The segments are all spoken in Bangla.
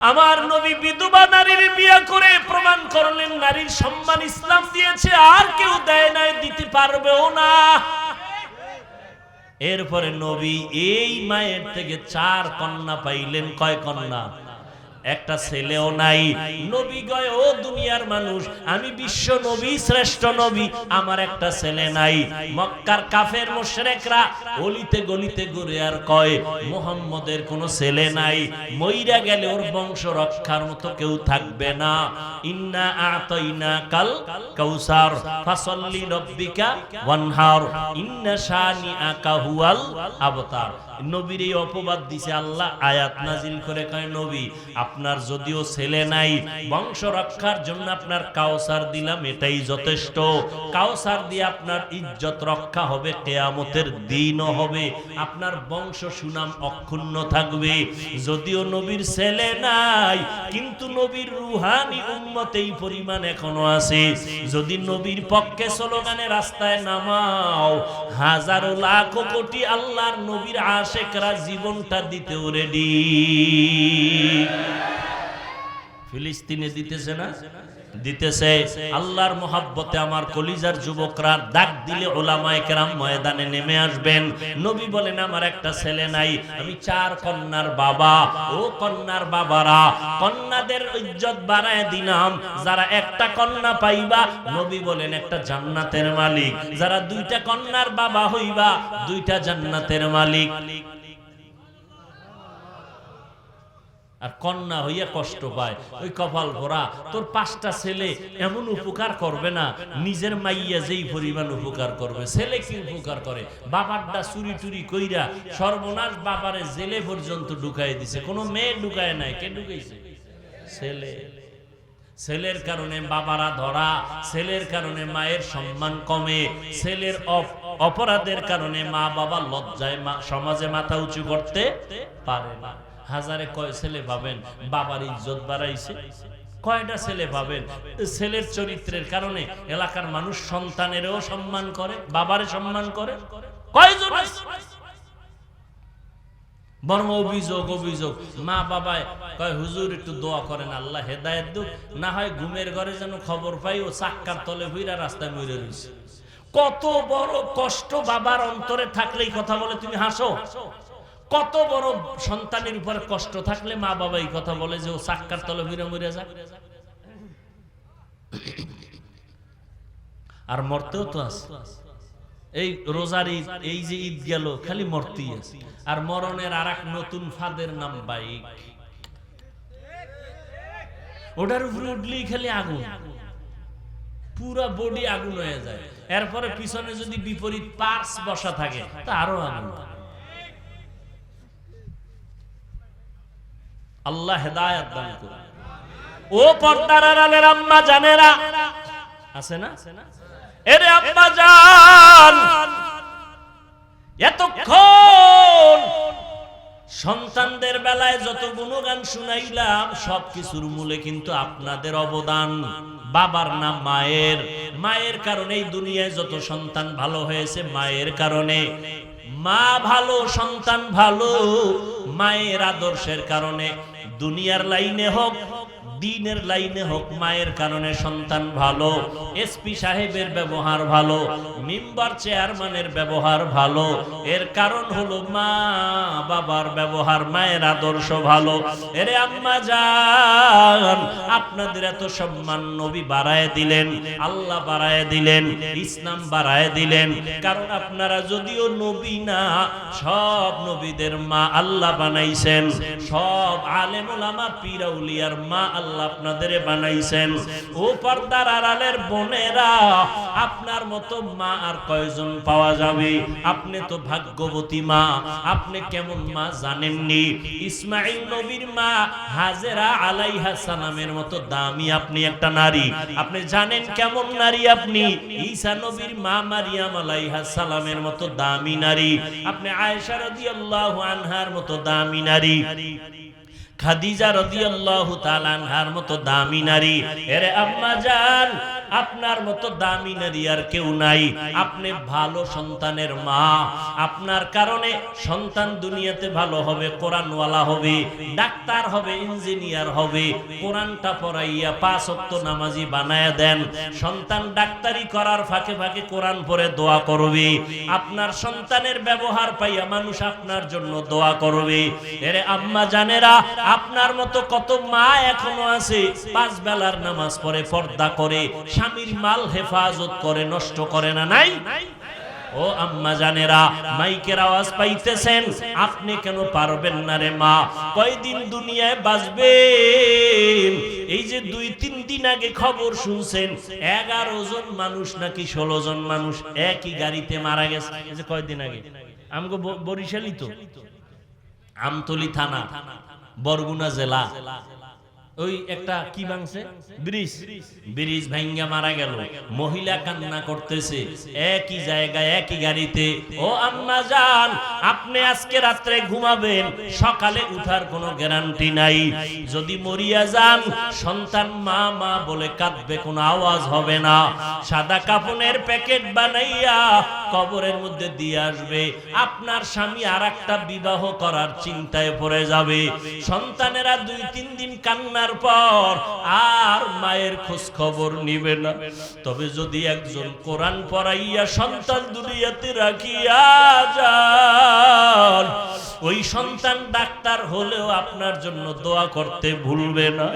আমার নবী বিধবা নারীর বিয়ে করে প্রমাণ করলেন নারীর সম্মান ইসলাম দিয়েছে, আর কেউ দেয় নাই, দিতে পারবেও না। এরপরে নবী এই মায়ের থেকে 4 কন্যা পাইলেন। কয় কন্যা? একটা ছেলেও নাই। নবী গয়, ও দুনিয়ার মানুষ, আমি বিশ্ব নবী, শ্রেষ্ঠ নবী, আমার একটা ছেলে নাই। মক্কার কাফের মুশরিকরা অলিতে গলিতে ঘুরে আর কয় মুহাম্মদের কোনো ছেলে নাই, মইরা গেলে ওর বংশ রক্ষার মতো কেউ থাকবে না। ইন্না আতাইনাকাল কাউসার ফাসাল্লি রাব্বিকা ওয়ানহার ইন্না শানিআকা হুয়াল আবতার। নবীর এই অপবাদ দিছে আল্লাহ, আয়াত নাজিল করে কয় নবী, আপনার যদিও ছেলে নাই, বংশ রক্ষার জন্য আপনার কাউসার দিলাম, এটাই যথেষ্ট। কাউসার দিয়ে আপনার ইজ্জত রক্ষা হবে, কিয়ামতের দিনও হবে, আপনার বংশ সুনাম অক্ষুণ্ণ থাকবে। যদিও নবীর ছেলে নাই, কিন্তু নবীর রুহানি উম্মত এই পরিমাণ এখনো আছে। যদি নবীর পক্ষে স্লোগানে রাস্তায় নামাও, হাজারো লাখ কোটি আল্লাহর নবীর আশেকরা জীবনটা দিতেও রেডি। ফিলিস্তিনে দিতেছে না? দিতেছে। আল্লাহর মোহাব্বতে আমার কলিজার যুবকরা ডাক দিলে উলামায়ে কেরাম ময়দানে নেমে আসবেন। নবী বলেন আমার একটা ছেলে নাই, আমি 4 কন্যার বাবা। ও কন্যার বাবারা, কন্যাদের ইজ্জত বাড়ায় দিলাম। যারা একটা কন্যা পাইবা, নবী বলেন একটা জান্নাতের মালিক। যারা 2টা কন্যার বাবা হইবা, 2টা জান্নাতের মালিক। আর কন্যা হইয়া কষ্ট পায়, ওই কপাল ভরা। তোর 5টা ছেলে এমন উপকার করবে না, নিজের মাইয়া যেই পরিমাণ উপকার করবে। ছেলে কি উপকার করে? বাবারটা চুরি টুরি কইরা সর্বনাশ, বাবারে জেলে পর্যন্ত ঢুকাই দিছে। কোনো মেয়ে ঢুকায় নাই, কে ঢুকাইছে? ছেলে। ছেলের কারণে বাবারা ধরা, ছেলের কারণে মায়ের সম্মান কমে, ছেলের অপরাধের কারণে মা বাবা লজ্জায় সমাজে মাথা উঁচু করতে পারে না। হাজারে কয় ছেলে পাবেন বাবার ইজ্জত বাড়াইছে? কয়টা ছেলে পাবেন ছেলের চরিত্রের কারণে এলাকার মানুষ সন্তানেরও সম্মান করে, বাবারে সম্মান করে? কয়জন? বরং অভিযোগ মা বাবায় কয় হুজুর একটু দোয়া করেন, আল্লাহ হেদায়েত দিক, না হয় ঘুমের ঘরে যেন খবর পাই ও চাক্কার তলে হইরা রাস্তায় মরে রয়েছে। কত বড় কষ্ট বাবার অন্তরে থাকলে এই কথা বলে, তুমি হাসো। কত বড় সন্তানের উপরে কষ্ট থাকলে মা বাবা এই কথা বলে যে ও চাক্কার তলে হইরা মরে যায়। আর মরতেও তো আছে। এই রোজার ঈদ, এই যে ঈদ গেল, খালি মরতেই আছে। আর মরণের আর এক নতুন ফাঁদের নাম বাইক। ওটার উপরে উঠলেই খালি আগুন, পুরা বডি আগুন হয়ে যায়। এরপরে পিছনে যদি বিপরীত পার্স বসা থাকে তা আরো আগুন। আল্লাহ হেদায়েত দান করুন। ও পর্দার আড়ালের আম্মা জানেরা আছে না? এরে আম্মা জান, এতক্ষণ সন্তানদের বেলায় যত গুণগান শুনাইলাম, সবকিছুর মূলে কিন্তু আপনাদের অবদান। বাবার নাম মায়ের, মায়ের কারণে এই দুনিয়ায় যত সন্তান ভালো হয়েছে মায়ের কারণে। মা ভালো, সন্তান ভালো, মায়ের আদর্শের কারণে। দুনিয়ার লাইনে হোক, দিনের লাইনে হোক, মায়ের কারণে সন্তান ভালো। এসপি সাহেবের ব্যবহার ভালো, মেম্বার চেয়ারম্যানের ব্যবহার ভালো। এর কারণ হলো মা বাবার ব্যবহার, মায়ের আদর্শ ভালো। এরে আম্মা জান, আপনাদের এত সম্মান নবী বাড়ায় দিলেন, আল্লাহ বাড়ায় দিলেন, ইসলাম বাড়ায় দিলেন। কারণ আপনারা যদিও নবী না, সব নবীদের মা আল্লাহ বানাইছেন। সব আলেম ওলামা পীর আউলিয়ার মা আল্লাহ আপনাদের বানাইছেন। ও পর্দার আড়ালের বোনেরা, আপনার মতো মা আর কয়জন পাওয়া যাবে? আপনি তো ভাগ্যবতী মা। আপনি কেমন মা জানেননি? ইসমাঈল নবীর মা হাজেরা আলাইহা সালামের মতো দামি আপনি একটা নারী। আপনি জানেন কেমন নারী আপনি? ঈসা নবীর মা মারিয়াম আলাইহা সালামের মতো দামি নারী। আপনি আয়েশা রাদিয়াল্লাহু আনহার মতো দামি নারী, খাদিজা রাদিয়াল্লাহু তাআলা আনহার মতো দামি নারী। এরে আম্মা জান, আপনার মতো দামি নারী আর কেউ নাই। আপনি ভালো সন্তানের মা, আপনার কারণে সন্তান দুনিয়াতে ভালো হবে, কোরআনওয়ালা হবে, ডাক্তার হবে, ইঞ্জিনিয়ার হবে। কোরআনটা পড়াইয়া 5 ওয়াক্ত নামাজি বানায়া দেন। সন্তান ডাক্তারি করার ফাঁকে ফাঁকে কোরআন পড়ে দোয়া করবে। আপনার সন্তানের ব্যবহার পাইয়া মানুষ আপনার জন্য দোয়া করবে। এরে আম্মা জানেরা, আপনার মতো কত মা এখনো আছে 5 বেলার নামাজ পড়ে, পর্দা করে, স্বামীর মাল হেফাজত করে, নষ্ট করে না? নাই? ও আম্মা জানেরা, মাইকের আওয়াজ পাইতেছেন, আপনি কেন পারবেন না রে মা? কয়দিন দুনিয়ায় বাঁচবেন? এই যে 2-3 দিন আগে খবর শুনছেন 11 জন মানুষ নাকি 16 জন মানুষ একই গাড়িতে মারা গেছে। এই যে কয়দিন আগে আমগো বরিশালই তো, আমতলী থানা, বরগুনা জেলা, ওই একটা কি ভাঙছে, ব্রিজ ভাঙ্গা মারা গেল। মহিলা কান্না করতেছে একই জায়গায় একই গাড়িতে। ও আম্মা জান, আপনি আজকে রাত্রে ঘুমাবেন, সকালে উঠার কোনো গ্যারান্টি নাই। যদি মরিয়া যান, সন্তান মা মা বলে কাঁদবে, কোনো আওয়াজ হবে না। সাদা কাফনের প্যাকেট বানাইয়া কবরের মধ্যে দিয়ে আসবে। আপনার স্বামী আরেকটা বিবাহ করার চিন্তায় পড়ে যাবে। সন্তানেরা 2-3 দিন কান্নার পর আর মায়ের খোঁজ খবর নিবে না। তবে যদি একজন কোরআন পড়াইয়া সন্তান দুনিয়াতে রাখিয়া যান, ওই সন্তান ডাক্তার হলেও আপনার জন্য দোয়া করতে ভুলবে না।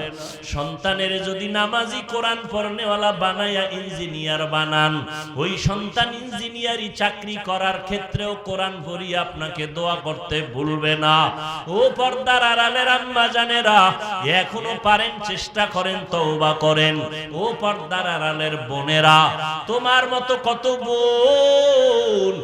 সন্তানের যদি নামাজি কোরআন পড়নেওয়ালা বানাইয়া ইঞ্জিনিয়ার বানান, ওই সন্তান ইঞ্জিনিয়ারি চাকরি করার ক্ষেত্রেও কোরআন পড়িয়া আপনাকে দোয়া করতে ভুলবে না। ও পর্দার আড়ালের আম্মা জানেরা, এখনো পারেন চেষ্টা করেন, তওবা করেন। ও পর্দার আড়ালের বোনেরা, তোমার মতো কত বোন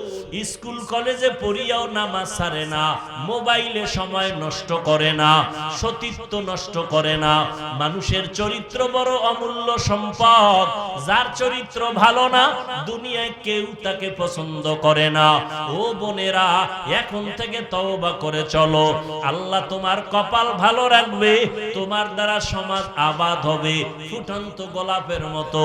স্কুল কলেজে পড়িয়াও নামাজ ছাড়ে না, মোবাইলে সময় নষ্ট করে না, সতীত্ব নষ্ট করে না। মানুষের চরিত্র বড় অমূল্য সম্পদ। যার চরিত্র ভালো না, দুনিয়ায় কেউ তাকে পছন্দ করে না। ও বোনেরা, এখন থেকে তওবা করে চলো। আল্লাহ তোমার কপাল ভালো রাখবে, তোমার দ্বারা সমাজ আবাদ হবে, ফুটন্ত গোলাপের মতো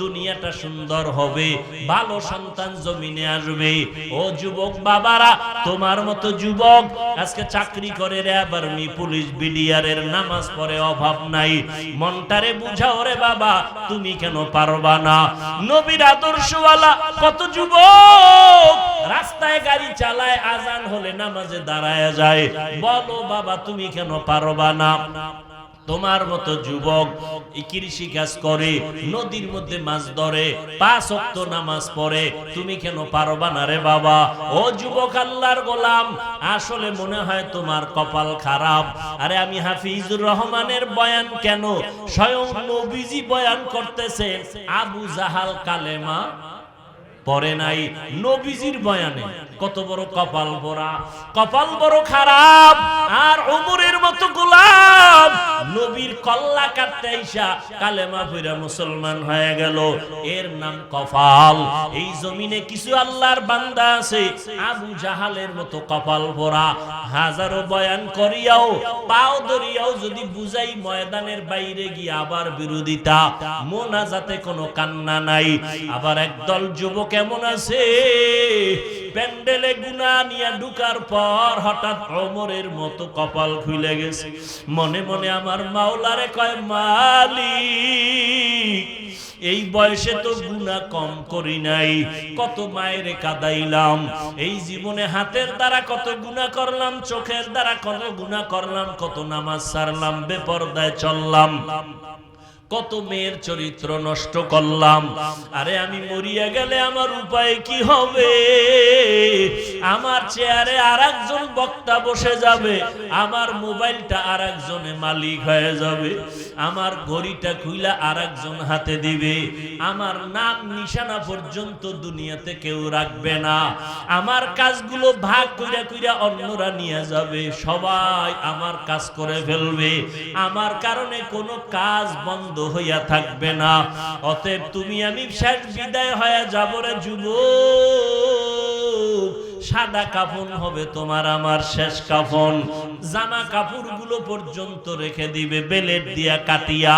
দুনিয়াটা সুন্দর হবে, ভালো সন্তান জমিনে আসবে। ও যুবক বাবারা, তোমার মতো যুবক আজকে চাকরি করে, র্যাব, আর্মি, পুলিশ, বিডিআরের নামাজ পড়ে, অভাব নাই। মনটারে বুঝাও রে বাবা, তুমি কেন পারবা না? নবীর আদর্শওয়ালা কত যুবক রাস্তায় গাড়ি চালায়, আজান হলে নামাজে দাঁড়ায় যায়। বলো বাবা, তুমি কেন পারবা না? তোমার মতো যুবক কৃষি কাজ করে, নদীর মধ্যে মাছ ধরে, 5 ওয়াক্ত নামাজ পড়ে, তুমি কেন পারবা না রে বাবা? ও যুবক আল্লাহর গোলাম, আসলে মনে হয় তোমার কপাল খারাপ। আরে আমি হাফিজুর রহমানের বয়ান কেন, স্বয়ং নবীজি বয়ান করতেছে, আবু জাহাল কালেমা পড়ে নাই। নবীজির বয়ানে কত বড় কপাল ভরা, কপাল বড় খারাপ। আর ওমরের মতো গোলাম নবীর কল্লা কাটতে আইসা কালেমা পড়া মুসলমান হয়ে গেল, এর নাম কপাল। এই জমিনে কিছু আল্লাহর বান্দা আছে আবু জাহালের মতো কপাল ভরা। হাজারো বয়ান করিয়াও, পাও ধরিয়াও যদি বুঝাই, ময়দানের বাইরে গিয়ে আবার বিরোধিতা, মোনাজাতে কোনো কান্না নাই। আবার একদল যুবক কেমন আছে, প্যান্ডেলে গুনা নিয়ে ঢুকার পর হঠাৎ ওমরের মতো কপাল খুলে গেছে। মনে মনে আমার মাওলারে কয়, মালিক, এই বয়সে তো গুনাহ কম করি নাই, কত মায়ের কাদাইলাম, এই জীবনে হাতের দ্বারা কত গুনাহ করলাম, চোখের দ্বারা কত গুনাহ করলাম, কত নামাজ ছাড়লাম, বেপরদায় চললাম, কত মেয়ের চরিত্র নষ্ট করলাম। আরে আমি মরিয়া গেলে আমার উপায় কি হবে? আমার চেয়ারে আরেকজন বক্তা বসে যাবে, আমার মোবাইলটা আরেকজনে মালিক হয়ে যাবে, আমার ঘড়িটা খুইলা আরেকজন হাতে দিবে, আমার নাম নিশানা পর্যন্ত দুনিয়াতে কেউ রাখবে না, আমার কাজগুলো ভাগ কইরা কইরা অন্যরা নিয়ে যাবে, সবাই আমার কাজ করে ফেলবে, আমার কারণে কোনো কাজ বন্ধ হইয়া থাকবে না। অতএব তুমি আমি শেষ বিদায় হয়ে যাব রে যুবক, সাদা কাফন হবে তোমার আমার শেষ কাফন। জামা কাপড়গুলো পর্যন্ত রেখে দিবে বেলেট দিয়া কাটিয়া।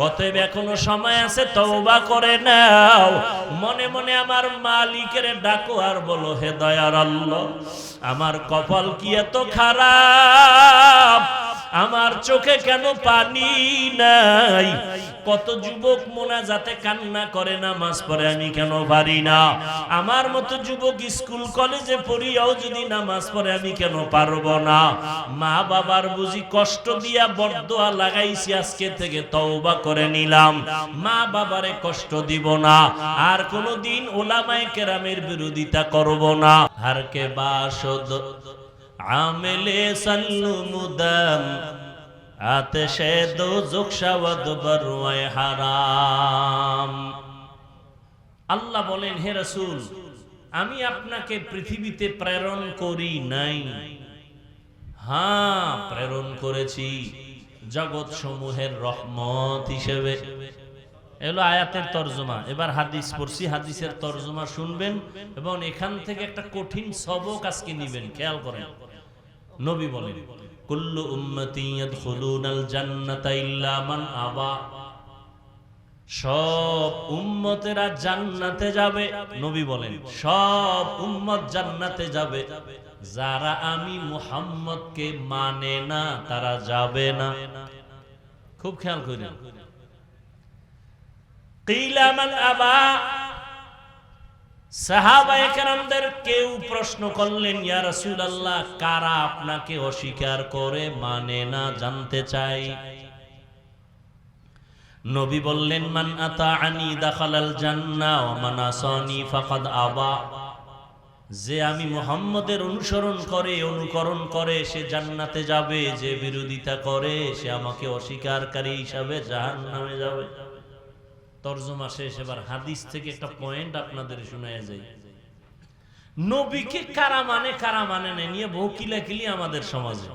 অতএব এখনো সময় আছে, তওবা করে নাও। মনে মনে আমার মালিকের ডাকো আর বলো, হে দয়ার আল্লাহ, আমার কপাল কি এত খারাপ, আমার চোখে কেন পানি নাই? কত যুবক মোনাজাতে কান্না করে, নামাজ পড়ে, আমি কেন পারি না? আমার মতো যুবক স্কুল কলেজে পড়িয়াও যদি নামাজ পড়ে, আমি কেন পারবো না? মা বাবার বুঝি কষ্ট দিয়া বরদোয়া লাগাইছি, আজকে থেকে তওবা করে নিলাম, মা বাবারে কষ্ট দিব না, আর কোনোদিন উলামায়ে কেরামের বিরোধিতা করব না। হার কে বাসদ আমেলে সাল্লু মুদাম আতশে দোজখ শাওয়াদ বরওয়ায় হারাম। আল্লাহ বলেন, হে রাসূল, আমি আপনাকে পৃথিবীতে প্রেরণ করি নাই। হ্যাঁ, প্রেরণ করেছি জগৎ সমূহের রহমত হিসেবে। এলো আয়াতের তরজমা। এবার হাদিস পড়ছি, হাদিসের তরজমা শুনবেন এবং এখান থেকে একটা কঠিন সবক আজকে নিবেন। খেয়াল করেন, নবী বলেন, কুল্লু উম্মতি ইয়াদখুলুনাল জান্নাতা ইল্লা মান আবা। সব উম্মতেরা জান্নাতে যাবে। নবী বলেন, সব উম্মত জান্নাতে যাবে, যারা আমি মুহাম্মদকে মানে না তারা যাবে না। খুব খেয়াল করেন। কিলা মান আবা। সাহাবায়ে কেরামদের কেউ প্রশ্ন করলেন, ইয়া রাসূলুল্লাহ, কারা আপনাকে অস্বীকার করে, মানে না, জানতে চাই। নবী বললেন, মান আতাআনি দাখালাল জান্নাহ ওয়া মান আসানি ফাকাদ আবা। যে আমি মুহাম্মদের অনুসরণ করে, অনুকরণ করে, সে জান্নাতে যাবে, যে বিরোধিতা করে সে আমাকে অস্বীকারকারী হিসাবে জাহান্নামে যাবে। তরজমা শেষ। এবার হাদিস থেকে একটা পয়েন্ট আপনাদের শোনায়া যায়। নবীকে কারা মানে কারা মানে না নিয়ে বহু কিলাকিলি আমাদের সমাজে।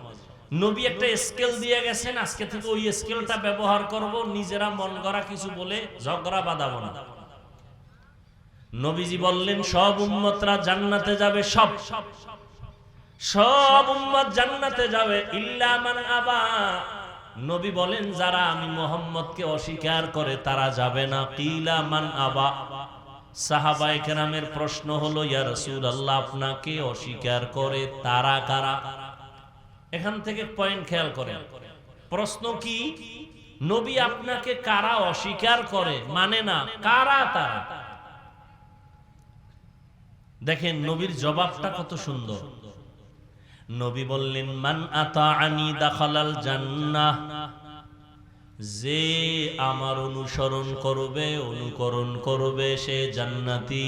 নবী একটা স্কেল দিয়ে গেছেন, আজকে থেকে ওই স্কেলটা ব্যবহার করব, নিজেরা মন গড়া কিছু বলে ঝগড়া বাঁধাবো না। নবীজি বললেন, সব উম্মতরা জান্নাতে যাবে, সব উম্মত জান্নাতে যাবে, ইল্লা মান আবা। নবী বলেন, যারা আমি মুহাম্মদকে অস্বীকার করে তারা যাবে না। কিলা মান আবা। সাহাবায়ে কেরামের প্রশ্ন হলো, ইয়া রাসূলুল্লাহ, আপনাকে অস্বীকার করে তারা কারা? এখান থেকে পয়েন্ট খেয়াল করেন। প্রশ্ন কি? নবী আপনাকে কারা অস্বীকার করে, মানে না, কারা তারা? দেখেন নবীর জবাবটা কত সুন্দর। নবী বললেন, মান আতাআনি দাখালাল জান্নাহ। যে আমার অনুসরণ করবে, অনুকরণ করবে, সে জান্নাতি।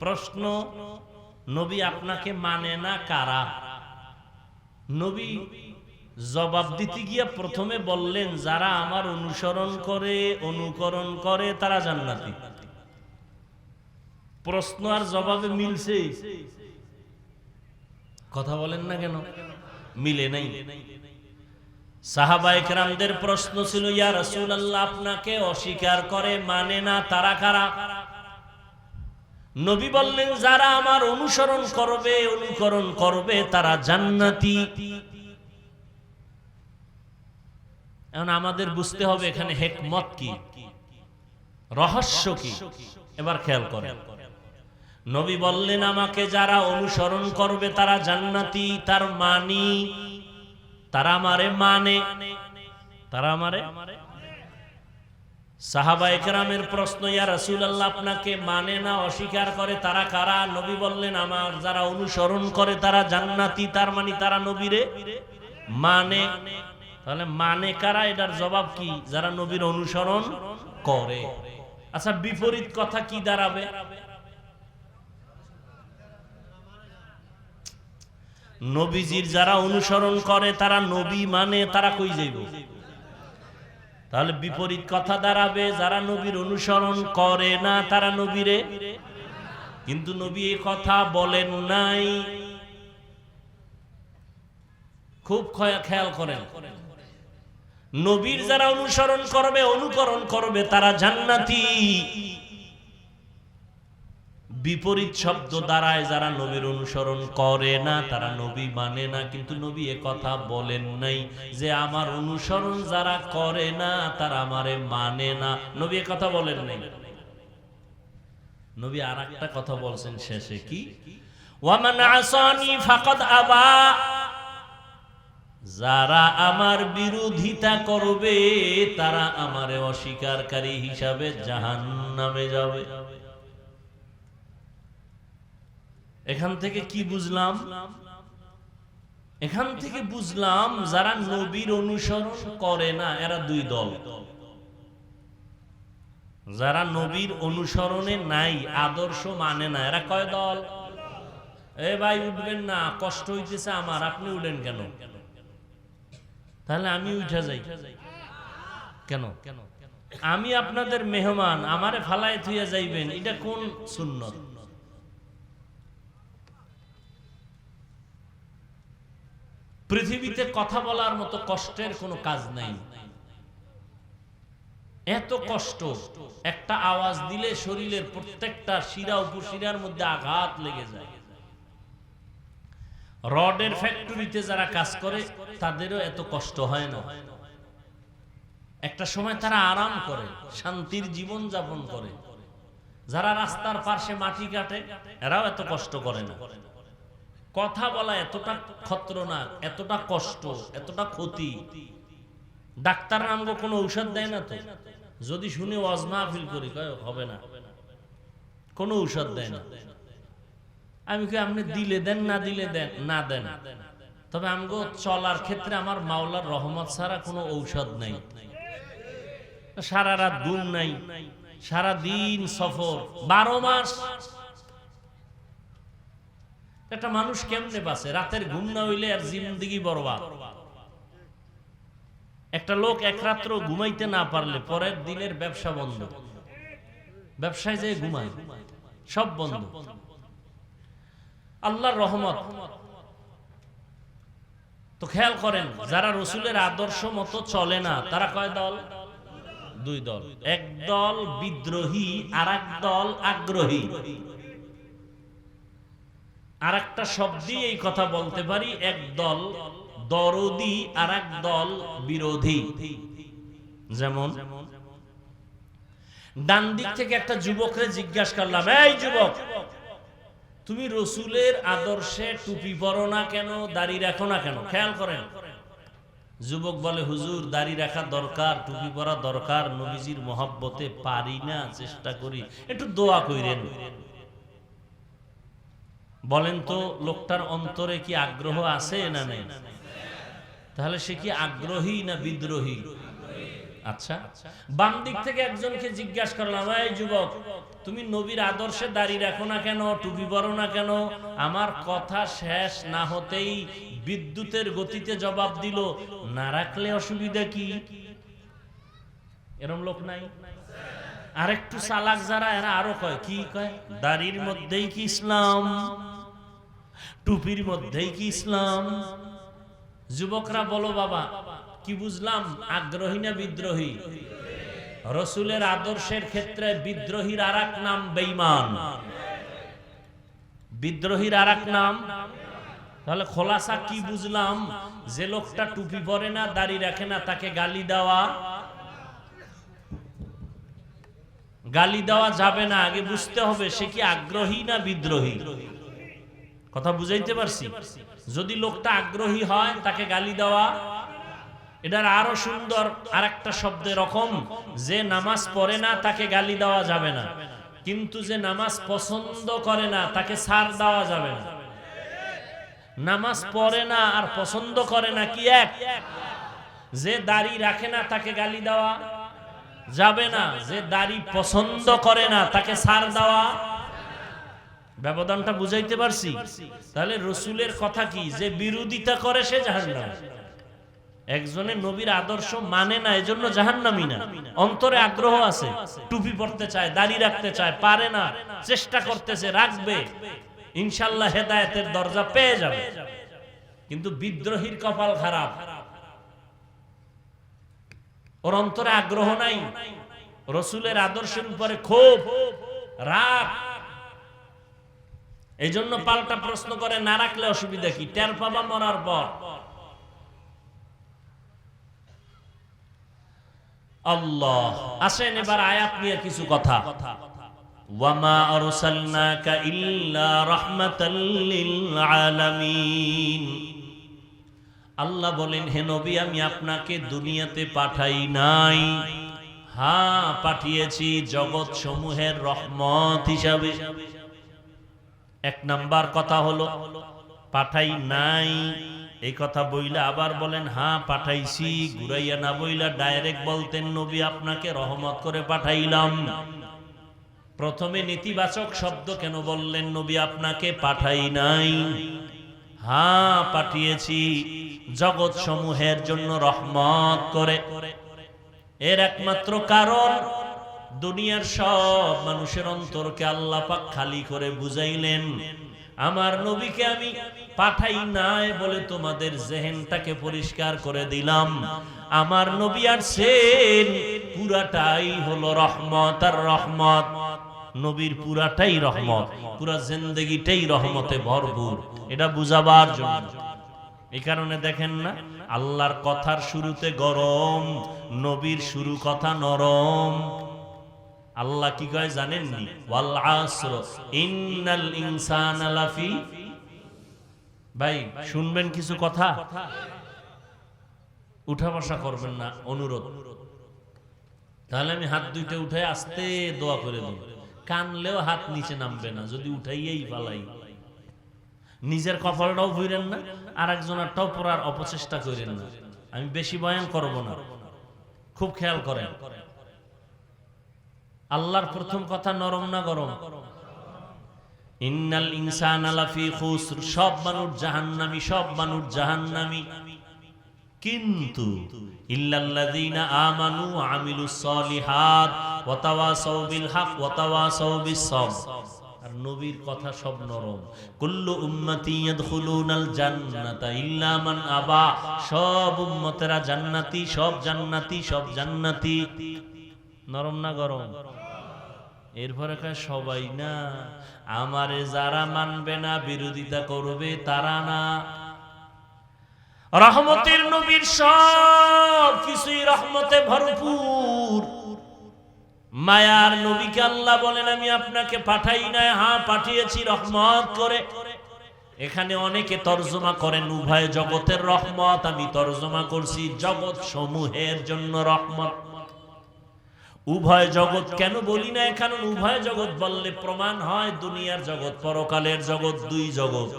প্রশ্ন, নবী আপনাকে মানে না কারা? নবী জবাব দিতে গিয়া প্রথমে বললেন, যারা আমার অনুসরণ করে, অনুকরণ করে তারা জান্নাতি। প্রশ্ন আর জবাবে মিলছে? কথা বলেন না কেন? মিলে নাই। সাহাবায়ে কেরামদের প্রশ্ন ছিল, ইয়া রাসূলুল্লাহ, আপনাকে অস্বীকার করে, মানে না, তারা কারা? নবী বললেন, যারা আমার অনুসরণ করবে, অনুকরণ করবে তারা জান্নাতি। এখন আমাদের বুঝতে হবে এখানে হিকমত কি, রহস্য কি। এবার খেয়াল করেন, নবী বললেন, আমাকে যারা অনুসরণ করবে তারা জান্নাতি, তার মানি তারা আমারে মানে, তারা আমারে। সাহাবায়ে কেরামের প্রশ্ন, ইয়া রাসূলুল্লাহ, আপনাকে মানে না, অস্বীকার করে তারা কারা? নবী বললেন, আমার যারা অনুসরণ করে তারা জান্নাতি, তার মানে তারা নবীরে মানে। তাহলে মানে কারা? এটার জবাব কি? যারা নবীর অনুসরণ করে। আচ্ছা, বিপরীত কথা কি দাঁড়াবে? নবীজির যারা অনুসরণ করে তারা নবী মানে, তারা কই যাইব? তাহলে বিপরীত কথা দাঁড়াবে, যারা নবীর অনুসরণ করে না তারা নবীরে। কিন্তু নবী এই কথা বলেন নাই। খুব খেয়াল করেন, নবীর যারা অনুসরণ করবে, অনুকরণ করবে তারা জান্নাতি। বিপরীত শব্দ দ্বারায় যারা নবীর অনুসরণ করে না তারা নবী মানে না, কিন্তু নবী এ কথা বলেন নাই যে আমার অনুসরণ যারা করে না তারা আমারে মানে না। নবী এ কথা বলেন নাই। নবী আর একটা কথা বলছেন শেষে, কি? ওয়ামান আসানি ফাকাদ আবা, যারা আমার বিরোধিতা করবে তারা আমারে অস্বীকারকারী হিসাবে জাহান্নামে যাবে। এখান থেকে কি বুঝলাম? এখান থেকে বুঝলাম যারা নবীর অনুসরণ করে না এরা দুই দল। যারা নবীর অনুসরণে নাই, আদর্শ মানে না, এরা কয় দল? এ ভাই উঠবেন না, কষ্ট হইতেছে আমার, আপনি উঠেন কেন? তাহলে আমি উঠে যাই কেন? আমি আপনাদের মেহমান, আমারে ফালায় থুইয়া যাইবেন, এটা কোন সুন্নত? পৃথিবীতে কথা বলার মতো কষ্টের কোনো কাজ নাই। এত কষ্ট, একটা আওয়াজ দিলে শরীরের প্রত্যেকটা শিরা উপশিরার মধ্যে আঘাত লেগে যায়। রডের ফ্যাক্টরিতে যারা কাজ করে তাদেরও এত কষ্ট হয় না। একটা সময় তারা আরাম করে, শান্তির জীবন যাপন করে। যারা রাস্তার পাশে মাটি কাটে এরাও এত কষ্ট করে না। কথা বলা এতটা খতরনাক, এতটা কষ্ট, এতটা ক্ষতি। ডাক্তার নামগো কোনো ঔষধ দেয় না তো, যদি শুনে ওয়াজ মাহফিল করি হবে না, কোনো ঔষধ দেয় না। আমি কি আপনি দিলে দেন, না দিলে দেন, না দেন, তবে আমগো চলার ক্ষেত্রে আমার মাওলার রহমত ছাড়া কোনো ঔষধ নাই। সারা রাত ঘুম নাই, সারা দিন সফর, 12 মাস। একটা মানুষ কেমনে বাঁচে? রাতের ঘুম না হইলে আর জিন্দেগি বরবাদ। একটা লোক এক রাত্র ঘুমাইতে না পারলে পরের দিনের ব্যবসা বন্ধ, ব্যবসায় যে ঘুমায় সব বন্ধ। আল্লাহর রহমত। তো খেয়াল করেন, যারা রসুলের আদর্শ মতো চলে না তারা কয় দল? দুই দল। এক দল বিদ্রোহী, আর এক দল আগ্রহী। আর একটা শব্দে এই কথা বলতে পারি, এক দল দরদি আর এক দল বিরোধী। যেমন ডান দিক থেকে একটা যুবকরে জিজ্ঞাসা করলাম, এই যুবক, তুমি রসুলের আদর্শে টুপি পরো না কেন, দাড়ি রাখো না কেন? খেয়াল করেন, যুবক বলে, হুজুর দাড়ি রাখা দরকার, টুপি পরা দরকার, নবীজির মহব্বতে পারি না, চেষ্টা করি, একটু দোয়া কইরেন। বলেন তো, লোকটার অন্তরে কি আগ্রহ আছে না নেই? তাহলে সে কি আগ্রহী না বিদ্রোহী? আচ্ছা, বাম দিক থেকে একজনকে জিজ্ঞাসা করলাম, এই যুবক, তুমি নবীর আদর্শে দাড়ি রাখো না কেন, টুপি পরো না কেন? আমার কথা শেষ না হতেই বিদ্যুতের গতিতে জবাব দিল, না রাখলে অসুবিধা কি? এরকম লোক নাই? আরেকটু চালাক যারা, এরা আরো কয়, কি কয়? দাড়ির মধ্যেই কি ইসলাম? টুপির মধ্যেই কি ইসলাম? যুবকরা বলো বাবা, কি বুঝলাম, আগ্রহী না বিদ্রোহী? রসুলের আদর্শের ক্ষেত্রে বিদ্রোহীর আর এক নাম বেঈমান। বিদ্রোহীর আর এক নাম। তাহলে খোলাসা কি বুঝলাম? যে লোকটা টুপি পরে না, দাড়ি রাখে না, তাকে গালি দেওয়া, গালি দেওয়া যাবে না। আগে বুঝতে হবে সে কি আগ্রহী না বিদ্রোহী। কথা বুঝাইতে পারছি? যদি লোকটা আগ্রহী হয় তাকে গালি দেওয়া, এটার আরো সুন্দর আরেকটা শব্দ এরকম, যে নামাজ পড়ে না তাকে গালি দেওয়া যাবে না, কিন্তু যে নামাজ পছন্দ করে না তাকে ছাড় দেওয়া যাবে না। নামাজ পড়ে না আর পছন্দ করে না কি এক? যে দাড়ি রাখে না তাকে গালি দেওয়া যাবে না, যে দাড়ি পছন্দ করে না তাকে ছাড় দেওয়া। ব্যবধানটা বুঝাইতে পারছি? তাহলে রসুলের কথা কি, যে বিরোধিতা করে সে জাহান্নামী। একজনে নবীর আদর্শ মানে না, এজন্য জাহান্নামী না। অন্তরে আগ্রহ আছে, টুপি পরতে চায়, দাড়ি রাখতে চায়, পারে না, চেষ্টা করতেছে, রাখবে, ইনশাআল্লাহ হেদায়েতের দরজা পেয়ে যাবে। কিন্তু বিদ্রোহীর কপাল খারাপ, ওর অন্তরে আগ্রহ নাই, রসুলের আদর্শের উপরে ক্ষোভ, রাগ, এই জন্য পাল্টা প্রশ্ন করে না রাখলে অসুবিধা কি, টের পাবা মরার পর। আল্লাহ, আসেন এবার আয়াত নিয়ে কিছু কথা। ওয়ামা আরসালনাকা ইল্লা রাহমাতাল লিল আলামিন। আল্লাহ বলেন, হে নবী, আমি আপনাকে দুনিয়াতে পাঠাই নাই, হ্যাঁ পাঠিয়েছি জগৎ সমূহের রহমত হিসাবে। এক নাম্বার কথা হলো পাঠাই নাই, এই কথা বইলা আবার বলেন হ্যাঁ পাঠাইছি, ঘুরাইয়া না বইলা ডাইরেক্ট বলতেন নবী আপনাকে রহমত করে পাঠাইলাম। প্রথমে নেতিবাচক শব্দ কেন বললেন? নবী আপনাকে পাঠাই নাই, হ্যাঁ পাঠিয়েছি জগৎ সমূহের জন্য রহমত করে। এর একমাত্র কারণ দুনিয়ার সব মানুষের অন্তরকে আল্লাহ পাক খালি করে বুঝাইলেন, আমার নবীকে আমি পাঠাই নাই বলে তোমাদের জেহেনটাকে পরিষ্কার করে দিলাম। আমার নবী আসছেন পুরাটাই হলো রহমত আর রহমত। নবীর পুরাটাই রহমত, পুরা জিন্দেগিটাই রহমতে ভরপুর, এটা বুঝাবার জন্য। এই কারণে দেখেন না, আল্লাহর কথার শুরুতে গরম, নবীর শুরু কথা নরম। আল্লাহ কি কয় জানেননি? ওয়াল আসর ইন্নাল ইনসানা লাফি। ভাই শুনবেন কিছু কথা, উঠা বসা করবেন না, অনুরোধ। তাহলে আমি হাত দুইটা উঠে আস্তে দোয়া করে দেব। কানলেও হাত নিচে নামবে না, যদি উঠাইয়েই পালাই। নিজের কপালটাও ভুইরেন না, আর একজনেরটাও পড়ার অপচেষ্টা করেন না। আমি বেশি বয়ান করব না, খুব খেয়াল করেন। আল্লাহর প্রথম কথা নরম না গরম? ইন্নাল ইনসানা লাফি খুসর, সব মানুষ জাহান্নামী, সব মানুষ জাহান্নামী, কিন্তু ইল্লাল্লাযীনা আমানু ওয়া আমিলুস সলিহাত ওয়া তাওয়াসাউ বিল হক ওয়া তাওয়াসাউ বিস সবর। আর নবীর কথা সব নরম। কুল্লু উম্মতি ইয়াদখুলুনাল জান্নাতা ইল্লা মান আবা, সব উম্মতেরা জান্নাতি, সব জান্নাতি, সব জান্নাতি। নরম না গরম? এরপরে কয় সবাই না, আমারে যারা মানবে না, বিরোধিতা করবে তারা না। রহমতের নবীর সব কিছুই রহমতে ভরপুর। মায়ার নবীকে আল্লাহ বলেন আমি আপনাকে পাঠাই নাই, হ্যাঁ পাঠিয়েছি রহমত করে। এখানে অনেকে তর্জমা করেন উভয় জগতের রহমত, আমি তর্জমা করছি জগৎ সমূহের জন্য রহমত। উভয় জগৎ কেন বলি না? কারণ উভয় জগৎ বললে প্রমাণ হয় দুনিয়ার জগৎ পরকালের জগৎ দুই জগৎ।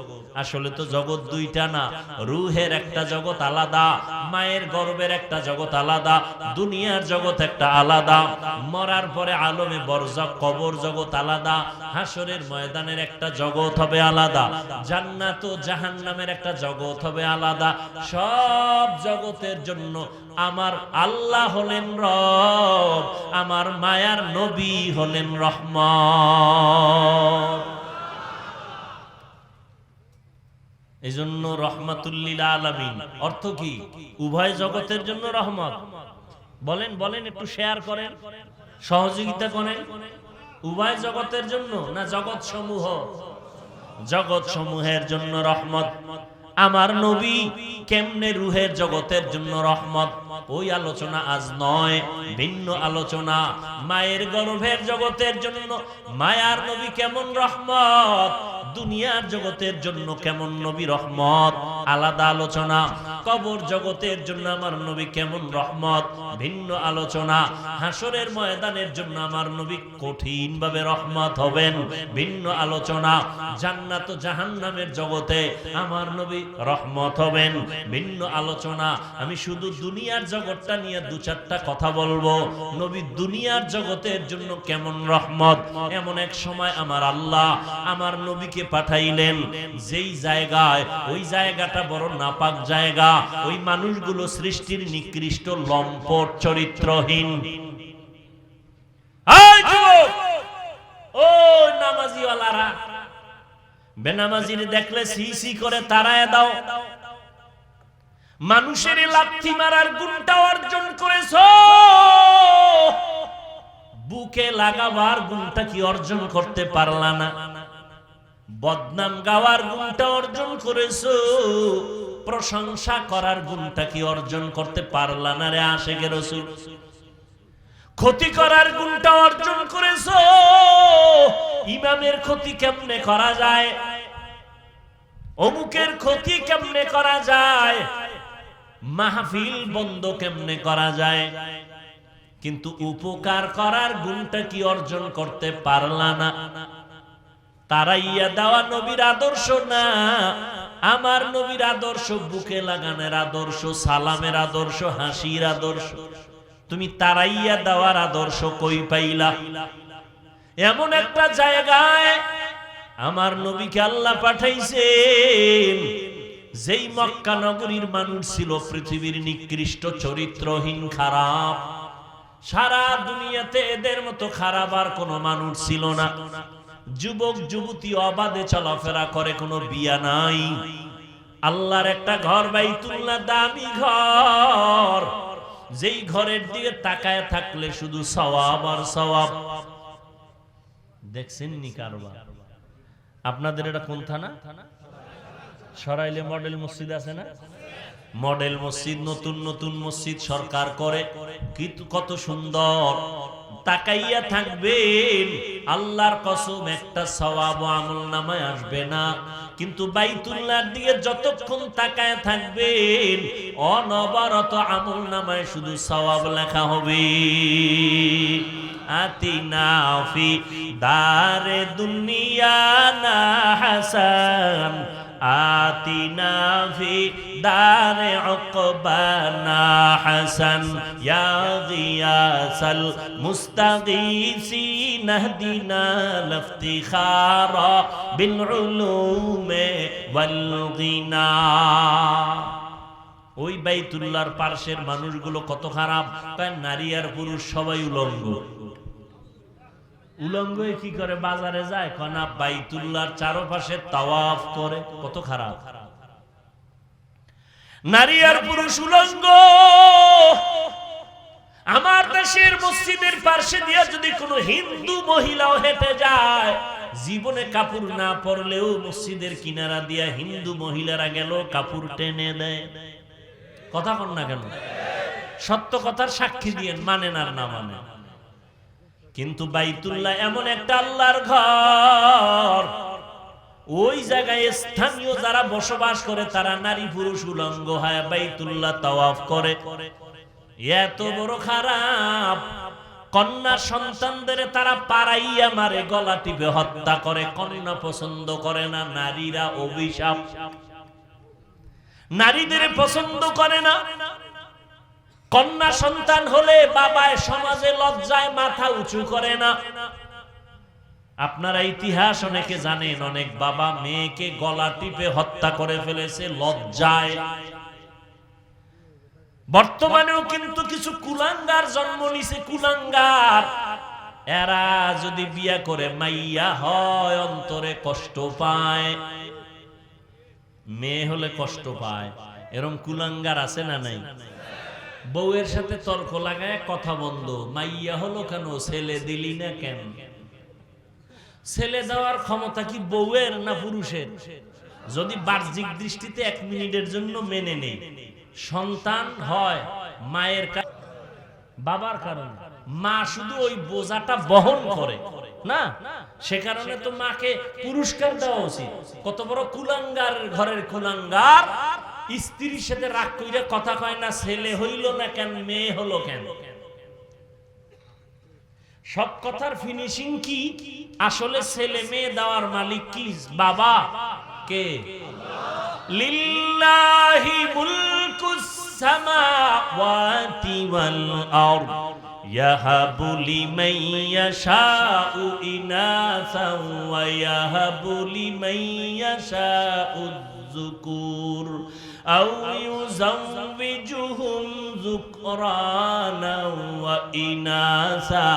আসলে তো জগৎ দুইটা না, রুহের একটা জগৎ আলাদা, মায়ের গর্ভের একটা জগৎ আলাদা, দুনিয়ার জগৎ একটা আলাদা, মরার পরে আলমে বরজাখ কবর জগৎ আলাদা, হাসরের ময়দানের একটা জগৎ হবে আলাদা, জান্নাত ও জাহান্নামের একটা জগৎ হবে আলাদা। সব জগতের জন্য আমার আল্লাহ হলেন রব, আমার মায়ার নবী হলেন রহমত। এজন্য রহমাতুল লিল আলামিন অর্থ কি? উভয় জগতের জন্য রহমত। বলেন বলেন, একটু শেয়ার করেন, সহযোগিতা করেন। উভয় জগতের জন্য না জগৎ সমূহ? জগৎ সমূহের জন্য রহমত। আমার নবী কেমনে রুহের জগতের জন্য রহমত, ওই আলোচনা আজ নয়, ভিন্ন আলোচনা। মায়ের গর্ভের জগতের জন্য মায়ার নবী কেমন রহমত, দুনিয়ার জগতের জন্য কেমন নবী রহমত, আলাদা আলোচনা। কবর জগতের জন্য আমার নবী কেমন রহমত, ভিন্ন আলোচনা। হাসরের ময়দানের জন্য আমার নবী কঠিন ভাবে রহমত হবেন, ভিন্ন আলোচনা। জান্নাত ও জাহান্নামের জগতে আমার নবী রহমত হবেন, ভিন্ন আলোচনা। আমি শুধু দুনিয়ার জগৎটা নিয়ে দু চারটা কথা বলবো। নবী দুনিয়ার জগতের জন্য কেমন রহমত। এমন এক সময় আমার আল্লাহ আমার নবীকে পাঠাইলেন যেই জায়গায়, ওই জায়গাটা বড় নাপাক জায়গা, ওই মানুষগুলো সৃষ্টির নিকৃষ্ট লম্পট চরিত্রহীন। ও নামাজিওয়ালারা, বেনামাজির দেখলে সি সি করে তাড়ায় দাও। মানুষের লাথি মারার গুণটা অর্জন করেছো, বুকে লাগাবার গুণটা কি অর্জন করতে পারলা না? বদনাম গাওয়ার গুণটা অর্জন করেছো, প্রশংসা করার গুণটা কি অর্জন করতে পারলা না রে আশিকে রাসূল? ক্ষতি করার গুণটা অর্জন করেছো, ইমামের ক্ষতি কেমনে করা যায়, অমুকের ক্ষতি কেমনে করা যায়, মাহফিল বন্ধ কেমনে করা যায়, কিন্তু উপকার করার গুণটা কি অর্জন করতে পারলা না? তারাইয়া দেওয়া নবীর আদর্শ না, আমার নবীর আদর্শ বুকে লাগানোর আদর্শ, সালামের আদর্শ, হাসির আদর্শ। তুমি তারাইয়া দেওয়ার আদর্শ কই পাইলা? এমন একটা জায়গায় আমার নবীকে আল্লাহ পাঠাইছেন, যেই মক্কা নগরীর মানুষ ছিল পৃথিবীর নিকৃষ্ট চরিত্রহীন, খারাপ। সারা দুনিয়াতে এদের মতো খারাপ আর কোনো মানুষ ছিল না। যুবক যুবতী অবাধে চলাফেরা করে, কোনো বিয়া নাই। আল্লাহর একটা ঘর বাইতুল্লাহ, দামি ঘর, যেই ঘরের দিকে তাকায় থাকলে শুধু সওয়াব আর সওয়াব। দেখছেন নি কারবার? আপনাদের এটা কোন থানা? সরাইলে মডেল মসজিদ আছে না? মডেল মসজিদ, নতুন নতুন মসজিদ সরকার করে, কিন্তু কত সুন্দর। তাকাইয়া থাকবেন, আল্লাহর কসম একটা সওয়াব আমল নামায় আসবে না। কিন্তু বাইতুল্লাহর দিকে যতক্ষণ তাকায় থাকবেন, অনবরত আমল নামায় শুধু সওয়াব লেখা হবে। আতিনা ফি দারে দুনিয়া না হাসান, আতিনা ফি দারে উকবানা হাসান, ইয়া গিয়াসাল মুস্তাগীসিন নাহদিনা লিফতিখারা বিল উলুমে ওয়াল গিনা। ওই বাইতুল্লাহর পাশের মানুষগুলো কত খারাপ, তাই নারী আর পুরুষ সবাই উলঙ্গ। উলঙ্গ কি করে বাজারে যায়? না, বাইতুল্লাহর চারপাশে তাওয়াফ করে। কত খারাপ! নারী আর পুরুষ উলঙ্গ। আমার দেশের মসজিদের পাশে দিয়ে যদি কোনো হিন্দু মহিলাও হেঁটে যায়, জীবনে কাপড় না পরলেও মসজিদের কিনারা দিয়া হিন্দু মহিলারা গেল কাপড় টেনে দেয়। কথা কন না কেন? সত্য কথার সাক্ষী দিয়ে মানেন আর না মানে। কিন্তু বাইতুল্লাহ এমন একটা আল্লাহর ঘর, ওই জায়গায় স্থানীয় যারা বসবাস করে তারা নারী পুরুষ উলঙ্গ হয় বাইতুল্লাহ তাওয়াফ করে। এত বড় খারাপ! কন্যা সন্তানদের তারা পাড়াইয়া মারে, গলা টিপে হত্যা করে। কন্যা পছন্দ করে না, নারীরা অভিশাপ। নারীদের পছন্দ করে না। কন্যা সন্তান হলে বাবায় সমাজে লজ্জায় মাথা উঁচু করে না। আপনারা ইতিহাস অনেকে জানেন, অনেক বাবা মেয়েকে গলা টিপে হত্যা করে ফেলেছে লজ্জায়। বর্তমানেও কিন্তু কিছু কুলাঙ্গার জন্ম নিছে, কুলাঙ্গার। এরা যদি বিয়া করে মাইয়া হয়, অন্তরে কষ্ট পায়, মেয়ে হলে কষ্ট পায়। এরকম কুলাঙ্গার আছে না নাই? বউয়ের সাথে তর্ক লাগায় কথা বন্ধ, মাইয়া হলো কেন, ছেলে দিলি না কেন? ছেলে দেওয়ার ক্ষমতা কি বউয়ের না পুরুষের? যদি বাহ্যিক দৃষ্টিতে 1 মিনিটের জন্য মেনে নেই, সন্তান হয় মায়ের বাবার কারণে। মা শুধু ওই বোঝাটা বহন করে না, সে কারণে তো মাকে পুরস্কার দেওয়া উচিত। কত বড় কুলাঙ্গার ঘরের কুলাঙ্গার, স্ত্রীর সাথে রাগ কইরা কথা কয় না, ছেলে হইল না কেন, মেয়ে হলো কেন। সব কথার ফিনিশিং কি? আসলে ছেলে মেয়ে দেওয়ার মালিক কি? বাবা কে? লিল্লাহি মুলকুস সামাওয়াতি ওয়াল আরদ ইয়াহাবু লিমান ইয়াশাউ ইনাসান ওয়া ইয়াহাবু লিমান ইয়াশাউ যুকুর আও ইউযাওবিজুহুম যুকরানা ওয়া ইনাসা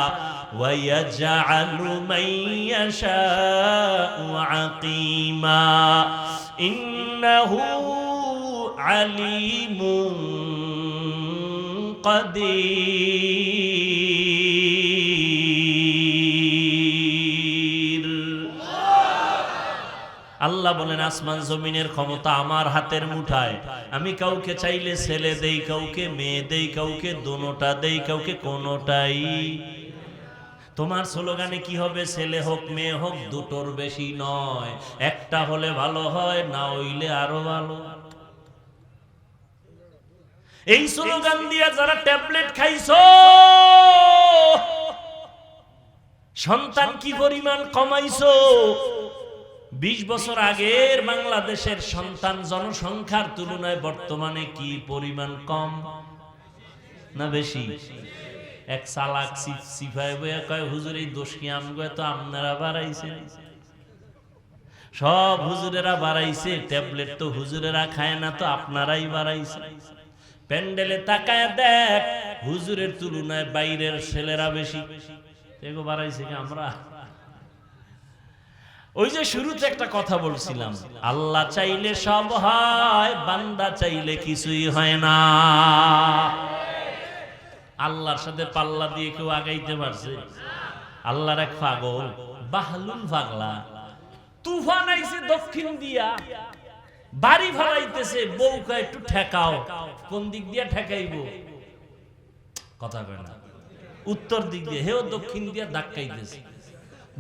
ওয়া ইয়াজআলু মান ইয়াশাউ আকিমা ইন্নাহু আলিমুন কাদির। আল্লাহ বলেন আসমান জমিনের ক্ষমতা আমার হাতের মুঠায়। আমি কাউকে চাইলে ছেলে দেই, কাউকে মেয়ে দেই, কাউকে দোনোটা দেই, কাউকে কোনোটাই। তোমার স্লোগানে কি হবে? ছেলে হোক মেয়ে হোক দুটোর বেশি নয়, একটা হলে ভালো হয়, না হইলে আরো ভালো। এই স্লোগান দিয়া যারা ট্যাবলেট খাইছো, সন্তান কি পরিমাণ কমাইছো। 20 বছর আগের বাংলাদেশের সন্তান জনসংখ্যার তুলনায় বর্তমানে কি পরিমাণ কম না বেশি? এক চালাক সিফাই বইয়া কয় হুজুর এই দোষ কি আমগো, তো আপনারা বাড়াইছেন। সব হুজুরেরা বাড়াইছে, ট্যাবলেট তো হুজুরেরা খায় না, তো আপনারাই বাড়াইছে। প্যান্ডেলে তাকায় দেখ, হুজুরের তুলনায় বাইরের ছেলেরা বেশি। এগো বাড়াইছে কি আমরা? ওই যে শুরুতে একটা কথা বলছিলাম, আল্লাহ চাইলে সব হয়, বান্দা চাইলে কিছুই হয় না। আল্লাহর সাথে পাল্লা দিয়ে কেউ আগাইতে পারছে? আল্লাহর এক পাগল, বাহলুল পাগলা, তুফান আইছে দক্ষিণ দিয়া, বাড়ি ভাড়াইতেছে, বউকে একটু ঠেকাও। কোন দিক দিয়া ঠেকাইব? কথা কয় না, উত্তর দিক দিয়ে। হেও দক্ষিণ দিয়া ধাক্কাইতেছে।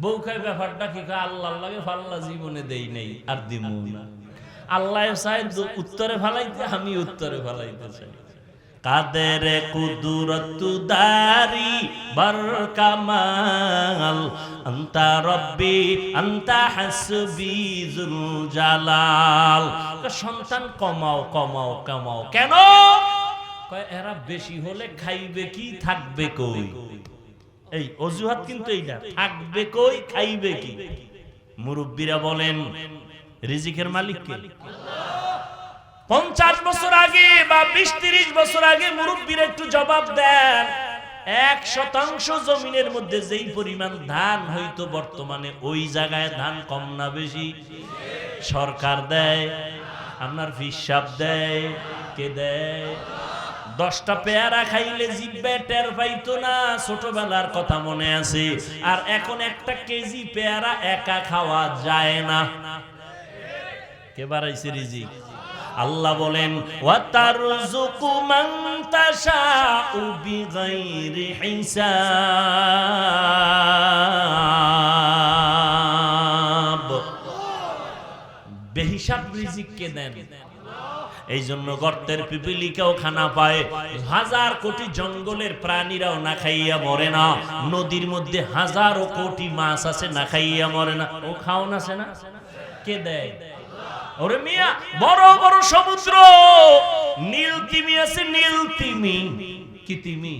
বউ খায় ব্যাপারটা কি? আল্লাহ লাগে ফাল্লা জীবনে দেই নেই, আর দিমু না। আল্লাহ চায় উত্তরে ফালাইতে, আমি উত্তরে ফালাইতে চাই। কাদের কুদরত দারি বার কামাল, আনতা রব্বি আনতা হাসবি যুল জালাল। সন্তান কমাও কমাও কমাও, কেন? কয় এরা বেশি হলে খাইবে কি, থাকবে কই? এই অজুহাত কিন্তু এইটা, থাকবে কই, খাইবে কি? মুরব্বীরা বলেন রিজিকের মালিক কে? 50 বছর আগে বা 20-30 বছর আগে মুরব্বীরা একটু জবাব দেন। 1% জমিনের মধ্যে যেই পরিমাণ ধান হইতো, বর্তমানে ওই জায়গায় ধান কম না বেশি? সরকার দেয়, আপনার হিসাব দেয়, কে দেয়? 10টা পেয়ারা খাইলে জিব্বে টের পাইতো না, ছোটবেলার কথা মনে আছে। আর এখন 1 কেজি পেয়ারা একা খাওয়া যায় না। কে বাড়াইছে রিজিক? আল্লাহ বলেন ওয়াতারযুকু মান তাশাউ বিগাইরি হিসাব। বেহিসাব রিজিক কে দেন? এই জন্য গর্তের পিপিলিকাও খানা পায়, 1000 কোটি জঙ্গলের প্রাণীরাও না খাইয়া মরে না। নদীর মধ্যে 1000 কোটি মাছ আছে, না খাইয়া মরে না। ও খাওন আছে না? কে দেয়? ওরে মিয়া, বড় বড় সমুদ্র, নীল তিমি আছে, নীল তিমি। কি তিমি?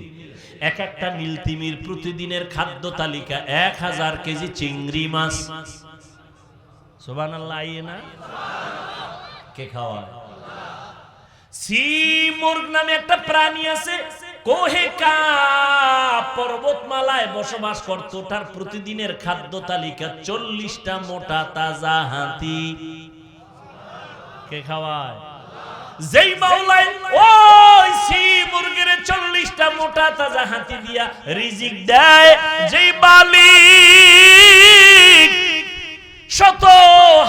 এক একটা নীল তিমির প্রতিদিনের খাদ্য তালিকা 1000 কেজি চিংড়ি মাছ। সুবহানাল্লাহ। আইয়ে না? কে খাওয়ায়? সিমুর্গ নামে একটা প্রাণী আছে, কোহে কাফ পর্বতমালায় বসবাস করত। তার প্রতিদিনের খাদ্য তালিকা 40টা মোটা তাজা হাতি। কে খাওয়ায়? যেই মাওলাই ওই সিমুর্গের 40টা মোটা তাজা হাতি দিয়া রিজিক দেয়, যেই মালিক শত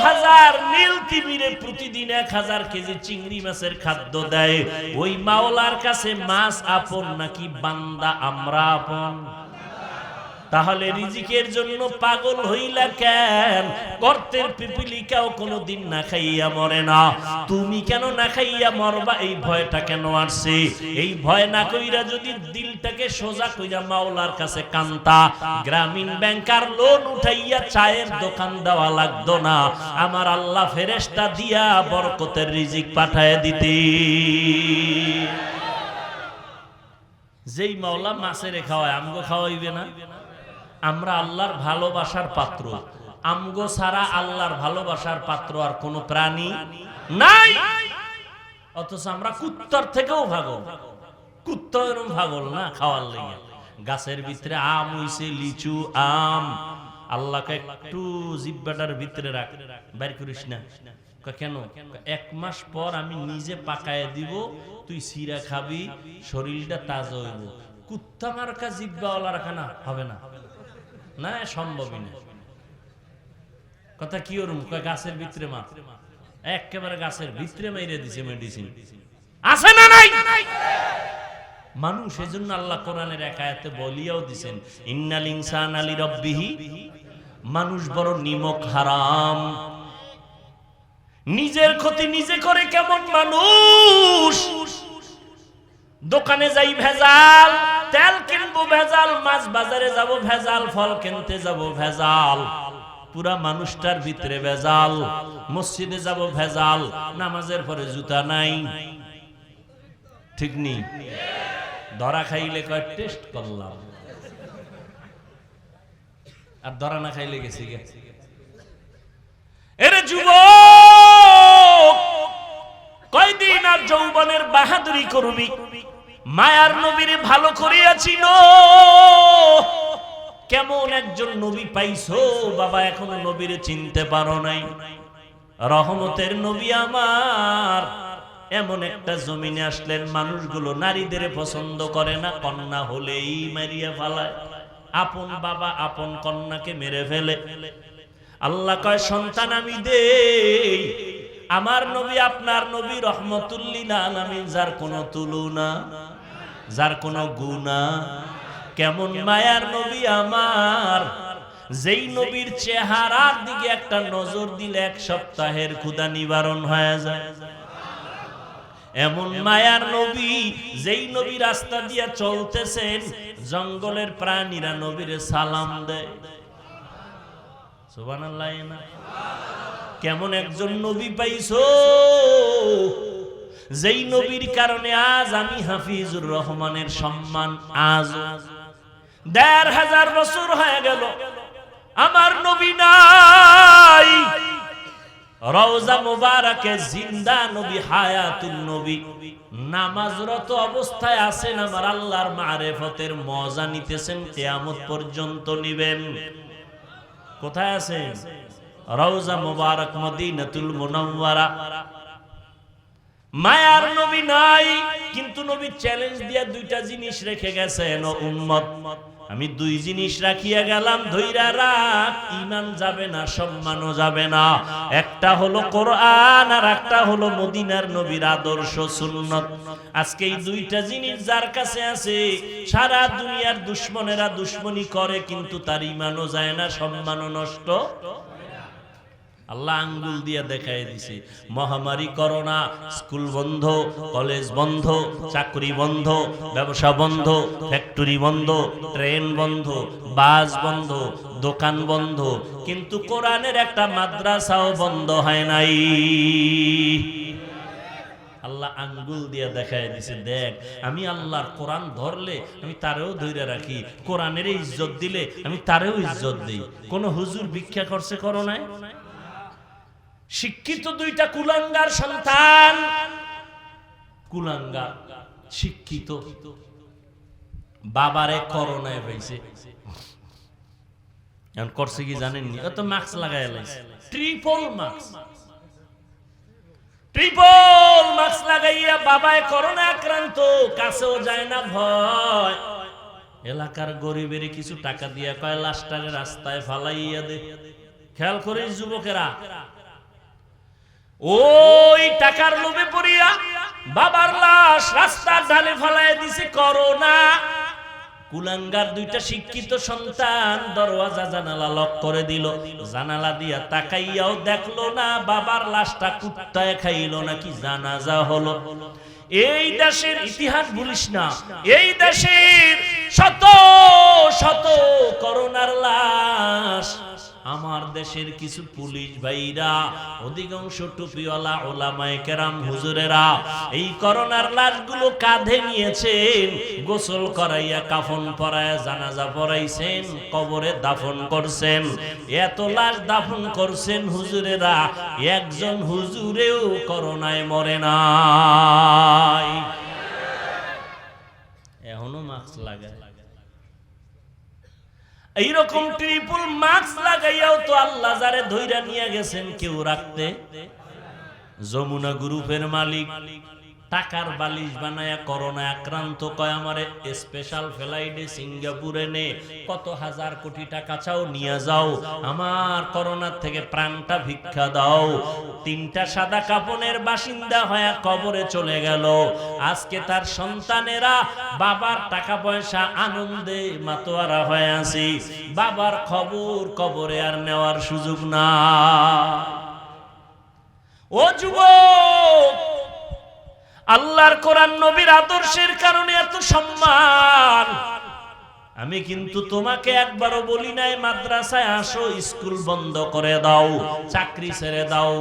হাজার নীল তিমিরে প্রতিদিন 1000 কেজি চিংড়ি মাছের খাদ্য দেয়, ওই মাওলার কাছে মাছ আপন নাকি বান্দা আমরা আপন? তাহলে রিজিকের জন্য পাগল হইলা কেন? গর্তের পিপিলিকাও কোনোদিন না খাইয়া মরে না, তুমি কেন না খাইয়া মরবা? এই ভয়টা কেন আসছে? এই ভয় না কইরা যদি দিলটাকে সোজা কইরা মাওলার কাছে কান্তা, গ্রামীণ ব্যাংকার লোন উঠাইয়া চায়ের দোকান দেওয়া লাগতো না, আমার আল্লাহ ফেরেশতা দিয়া বরকতের রিজিক পাঠায় দিতে। যেই মাওলা মাছের খাওয়ায়, আমগো খাওয়াইবে না? আমরা আল্লাহর ভালোবাসার পাত্র, আমগো ছাড়া আল্লাহর ভালোবাসার পাত্র আর কোন প্রাণী নাই। অথচ আমরা কুত্তার থেকেও ভাগল। কুত্তা এরকম ভাগল না খাওয়ার লেগে। গাছের ভিতরে আম হইছে, লিচু আম, আল্লাহকে একটু জিব্বাটার ভিতরে রাখ, বাইর করিস না। কেন? 1 মাস পর আমি নিজে পাকায় দিব, তুই সিরা খাবি, শরীরটা তাজা হইব। কুত্তা মার্কা জিব্বাওয়ালা রাখা না হবে না, না সম্ভবই না। কথা কি ওরম গাছের ভিতরে মার, একেবারে গাছের ভিতরে মেরে দিছে মেডিসিন। আছে না নাই? মানুষ এজন্য আল্লাহ কোরআনের এক আয়াতে বলিয়াও দিবেন, ইন্নাল ইনসানা লিরাব্বিহি, মানুষ বড় নিমক হারাম। নিজের ক্ষতি নিজে করে কেমন মানুষ। দোকানে যাই ভেজাল, তেল কিনবো ভেজাল, মাছ বাজারে যাব ভেজাল, ফল কিনতে যাব ভেজাল, পুরা মানুষটার ভিতরে ভেজাল। মসজিদে যাব ভেজাল, নামাজের পরে জুতা নাই, ঠিক নেই। ধরা খাইলে কয় টেস্ট করলাম, আর ধরা না খাইলে গেছি গে। এরে যুবক, কয়দিন আর যৌবনের বাহাদুরি করবি? মায়ার নবীরে ভালো করিয়াছিল। কেমন একজন নবী পাইছো বাবা, এখনো নবীরে চিনতে পারো নাই। রহমতের নবী আমার এমন একটা জমিনে আসলেন, মানুষগুলো নারীদের পছন্দ করে না, কন্যা হলেই মারিয়া ফেলায়। আপন বাবা আপন কন্যাকে মেরে ফেলে। আল্লাহ কয় সন্তান আমি দেই। আমার নবী আপনার নবী রহমতুল লিল আলামিন, যার কোনো তুলনা, যার কোনো গুণা। কেমন মায়ার নবী আমার, যেই নবীর চেহারার দিকে একটা নজর দিলে এক সপ্তাহের ক্ষুধা নিবারণ হয়ে যায়। এমন মায়ার নবী, যেই নবী রাস্তা দিয়ে চলতেছেন, জঙ্গলের প্রাণীরা নবীরে সালাম দেয়। সুবহানাল্লাহ না? কেমন একজন নবী পাইছো, যেই নবীর কারণে আজ আমি হাফিজুর রহমানের সম্মান। আজ ১৫০০ বছর হয়ে গেল আমার নবী নাই। রওজা মুবারাকে জিন্দা নবী, হায়াতুন নবী, নামাজরত অবস্থায় আছেন, আমার আল্লাহর মারিফতের মজা নিতেছেন, কিয়ামত পর্যন্ত নিবেন। কোথায় আছেন? রওজা মুবারক মদিনাতুল মুনাওয়ারা। মায়ার নবী নাই, কিন্তু নবী চ্যালেঞ্জ দিয়া দুইটা জিনিস রেখে গেছেন, ও উম্মত আমি দুই জিনিস রাখিয়া গেলাম, ধইরা রাখ, ঈমান যাবে না, সম্মানও যাবে না। একটা হলো কোরআন, আর একটা হলো মদিনার নবীর আদর্শ সুন্নাত। আজকে এই দুইটা জিনিস যার কাছে আছে, সারা দুনিয়ার দুশমনেরা দুশমনি করে, কিন্তু তার ঈমানও যায় না, সম্মানও নষ্ট। আল্লাহ আঙ্গুল দিয়া দেখাই দিছে, মহামারী করোনা, স্কুল বন্ধ, কলেজ বন্ধ, চাকরি বন্ধ, ব্যবসা বন্ধ, ফ্যাক্টরি বন্ধ, ট্রেন বন্ধ, বাস বন্ধ, দোকান বন্ধ, কিন্তু কোরআনের একটা মাদ্রাসাও বন্ধ হয় নাই। আল্লাহ আঙ্গুল দিয়া দেখাই দিছে, দেখ আমি আল্লাহর কোরআন ধরলে আমি তারেও ধরে রাখি, কোরআনের ইজ্জত দিলে আমি তারেও ইজ্জত দিই। কোন হুজুর ভিক্ষা করছে করোনায়? শিক্ষিত দুইটা কুলাঙ্গার সন্তান, কুলাঙ্গার শিক্ষিত, বাবারে করোনায় পাইছে। এখন করছে কি জানেননি? অত মাস্ক লাগাই লাইছে, ট্রিপল মাস্ক লাগাইয়া বাবায় করোনা আক্রান্ত, কাছেও যায় না, ভয়। এলাকার গরিবের কিছু টাকা দিয়া কয় লাশটারে রাস্তায় ফালাইয়া দে। খেয়াল করে যুবকেরা, ওই টাকার লোভে পড়িয়া বাবার লাশ রাস্তার ঢালে ফালাইয়া দিছে করোনা। কুলাঙ্গার দুইটা শিক্ষিত সন্তান দরওয়াজা জানালা লক করে দিল, জানালা দিয়া তাকাইয়াও দেখলো না বাবার লাশটা কুত্তায় খাইলো নাকি জানাজা হলো। এই দেশের ইতিহাস ভুলিস না, এই দেশের শত শত করোনার লাশ। আমার দেশের কিছু পুলিশ ভাইরা, অধিকাংশ টুপিওয়ালা ওলামায়ে কেরাম হুজুরেরা এই করোনার লাশগুলো কাঁধে নিয়েছেন, গোসল করাইয়া কাফন পরাইয়া জানাজা পড়াইছেন, কবরে দাফন করছেন। এত লাশ দাফন করছেন হুজুরেরা, একজন হুজুরেও করোনায় মরে নাই। এখনো মাস্ক লাগায়। এইরকম ট্রিপল মাস্ক লাগাইয়াও তো আল্লাহ যারে ধইরা নিয়ে গেছেন কেউ রাখতে। যমুনা গ্রুপের মালিক টাকার বালিশ বানায়া করোনা আক্রান্ত, কয় আমারে স্পেশাল ফ্লাইটে সিঙ্গাপুরে নে, কত হাজার কোটি টাকা চাও নিয়ে যাও, আমার করোনার থেকে প্রাণটা ভিক্ষা দাও। 3টা সাদা কাপনের বাসিন্দা হয়ে কবরে চলে গেল। আজকে তার সন্তানেরা বাবার টাকা পয়সা আনন্দে মাতোয়ারা হয়ে আছে, বাবার খবর কবরে আর নেওয়ার সুযোগ না। ও যুবক, আল্লাহর কোরআন নবীর আদর্শের কারণে এত সম্মান। আমি কিন্তু তোমাকে একবারও বলি নাই মাদ্রাসায় আসো, স্কুল বন্ধ করে দাও, চাকরি ছেড়ে দাও,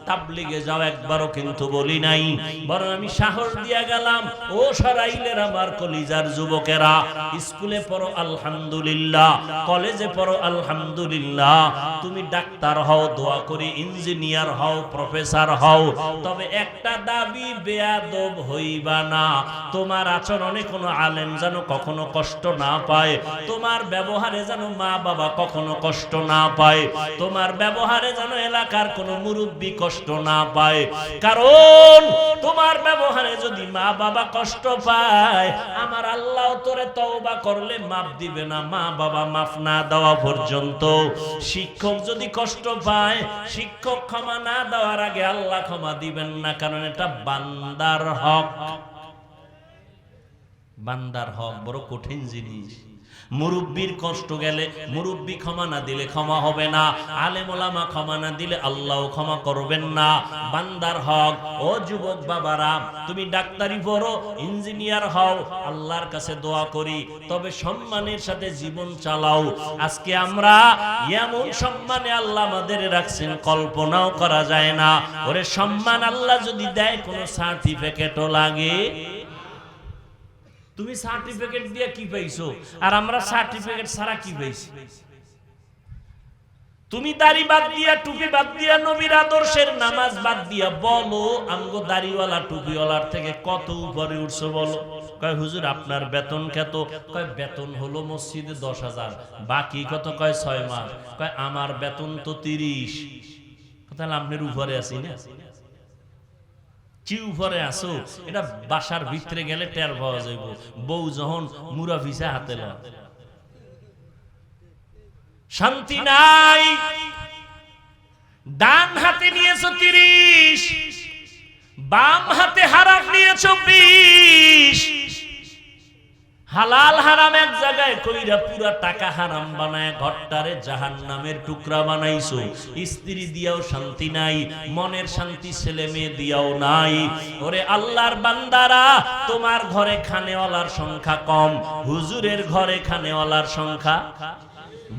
তাবলিগে যাও, একবারও কিন্তু বলি নাই। বরং আমি সাহস দিয়া গেলাম, ও সরাইলের আমার কলিজার যুবকেরা, স্কুলে পড়ো আলহামদুলিল্লাহ, কলেজে পড়ো আলহামদুলিল্লাহ, তুমি ডাক্তার হও, দোয়া করি ইঞ্জিনিয়ার হও, প্রফেসর হও, তবে একটা দাবি, বেয়াদব হইবা না। তোমার আচরণে কোনো আলেম যেন কখনো কষ্ট না পায়, তোমার ব্যবহারে যেন মা বাবা কখনো কষ্ট না পায়, তোমার ব্যবহারে যেন এলাকার কোনো মুরব্বী কষ্ট না পায়। কারণ তোমার ব্যবহারে যদি মা বাবা কষ্ট পায়, আমার আল্লাহ তোরে তওবা করলে মাফ দিবে না, মা বাবা মাফ না দেওয়া পর্যন্ত। শিক্ষক যদি কষ্ট পায়, শিক্ষক ক্ষমা না দেওয়ার আগে আল্লাহ ক্ষমা দিবেন না, কারণ এটা বান্দার হক। বান্দার হক বড় কঠিন জিনিস। মুরব্বির কষ্ট গেলে মুরব্বি ক্ষমা না দিলে ক্ষমা হবে না, আলেম ওলামা ক্ষমা না দিলে আল্লাহও ক্ষমা করবেন না। বান্দার হক। ও যুবক বাবারা, তুমি ডাক্তারি পড়ো, ইঞ্জিনিয়ার হও, আল্লাহর কাছে দোয়া করি, তবে সম্মানের সাথে জীবন চালাও। আজকে আমরা এমন সম্মানে আল্লাহ আমাদের রাখছেন কল্পনাও করা যায় না। ওরে সম্মান আল্লাহ যদি দেয়, কোনো সার্টিফিকেটও লাগে। তুমি সার্টিফিকেট দিয়ে কি পাইছো, আর আমরা সার্টিফিকেট ছাড়া কি পাইছি? তুমি দাড়ি বাদ দিয়া, টুপি বাদ দিয়া, নবীর আদর্শের নামাজ বাদ দিয়া বলো আমগো দাড়িওয়ালা টুপিওয়ালার থেকে কত উপরে উঠছো বলো। কয় হুজুর আপনার বেতন কত? কয় বেতন হলো মসজিদে 10,000, বাকি কত? কয় 6 মাস। কয় আমার বেতন তো 30। তাহলে আপনার উপরে আছি না? কি উপরে আসো? এটা বাসার ভিতরে গেলে টের পাওয়া যাইব। বউ যখন মুরা ভিসা হাতে লয়, শান্তি নাই। ডান হাতে নিয়েছো 30, বাম হাতে হারাম নিয়েছো 20। হালাল হারাম এক জায়গায় কইরা পুরা টাকা হারাম বানায় ঘরটারে জাহান্নামের টুকরা বানাইছো। স্ত্রী দিয়াও শান্তি নাই, মনের শান্তি ছেলে মেয়ে দিয়াও নাই। ওরে আল্লাহর বান্দারা, তোমার ঘরে খানেওয়ালার সংখ্যা কম, হুজুরের ঘরে খানেওয়ালার সংখ্যা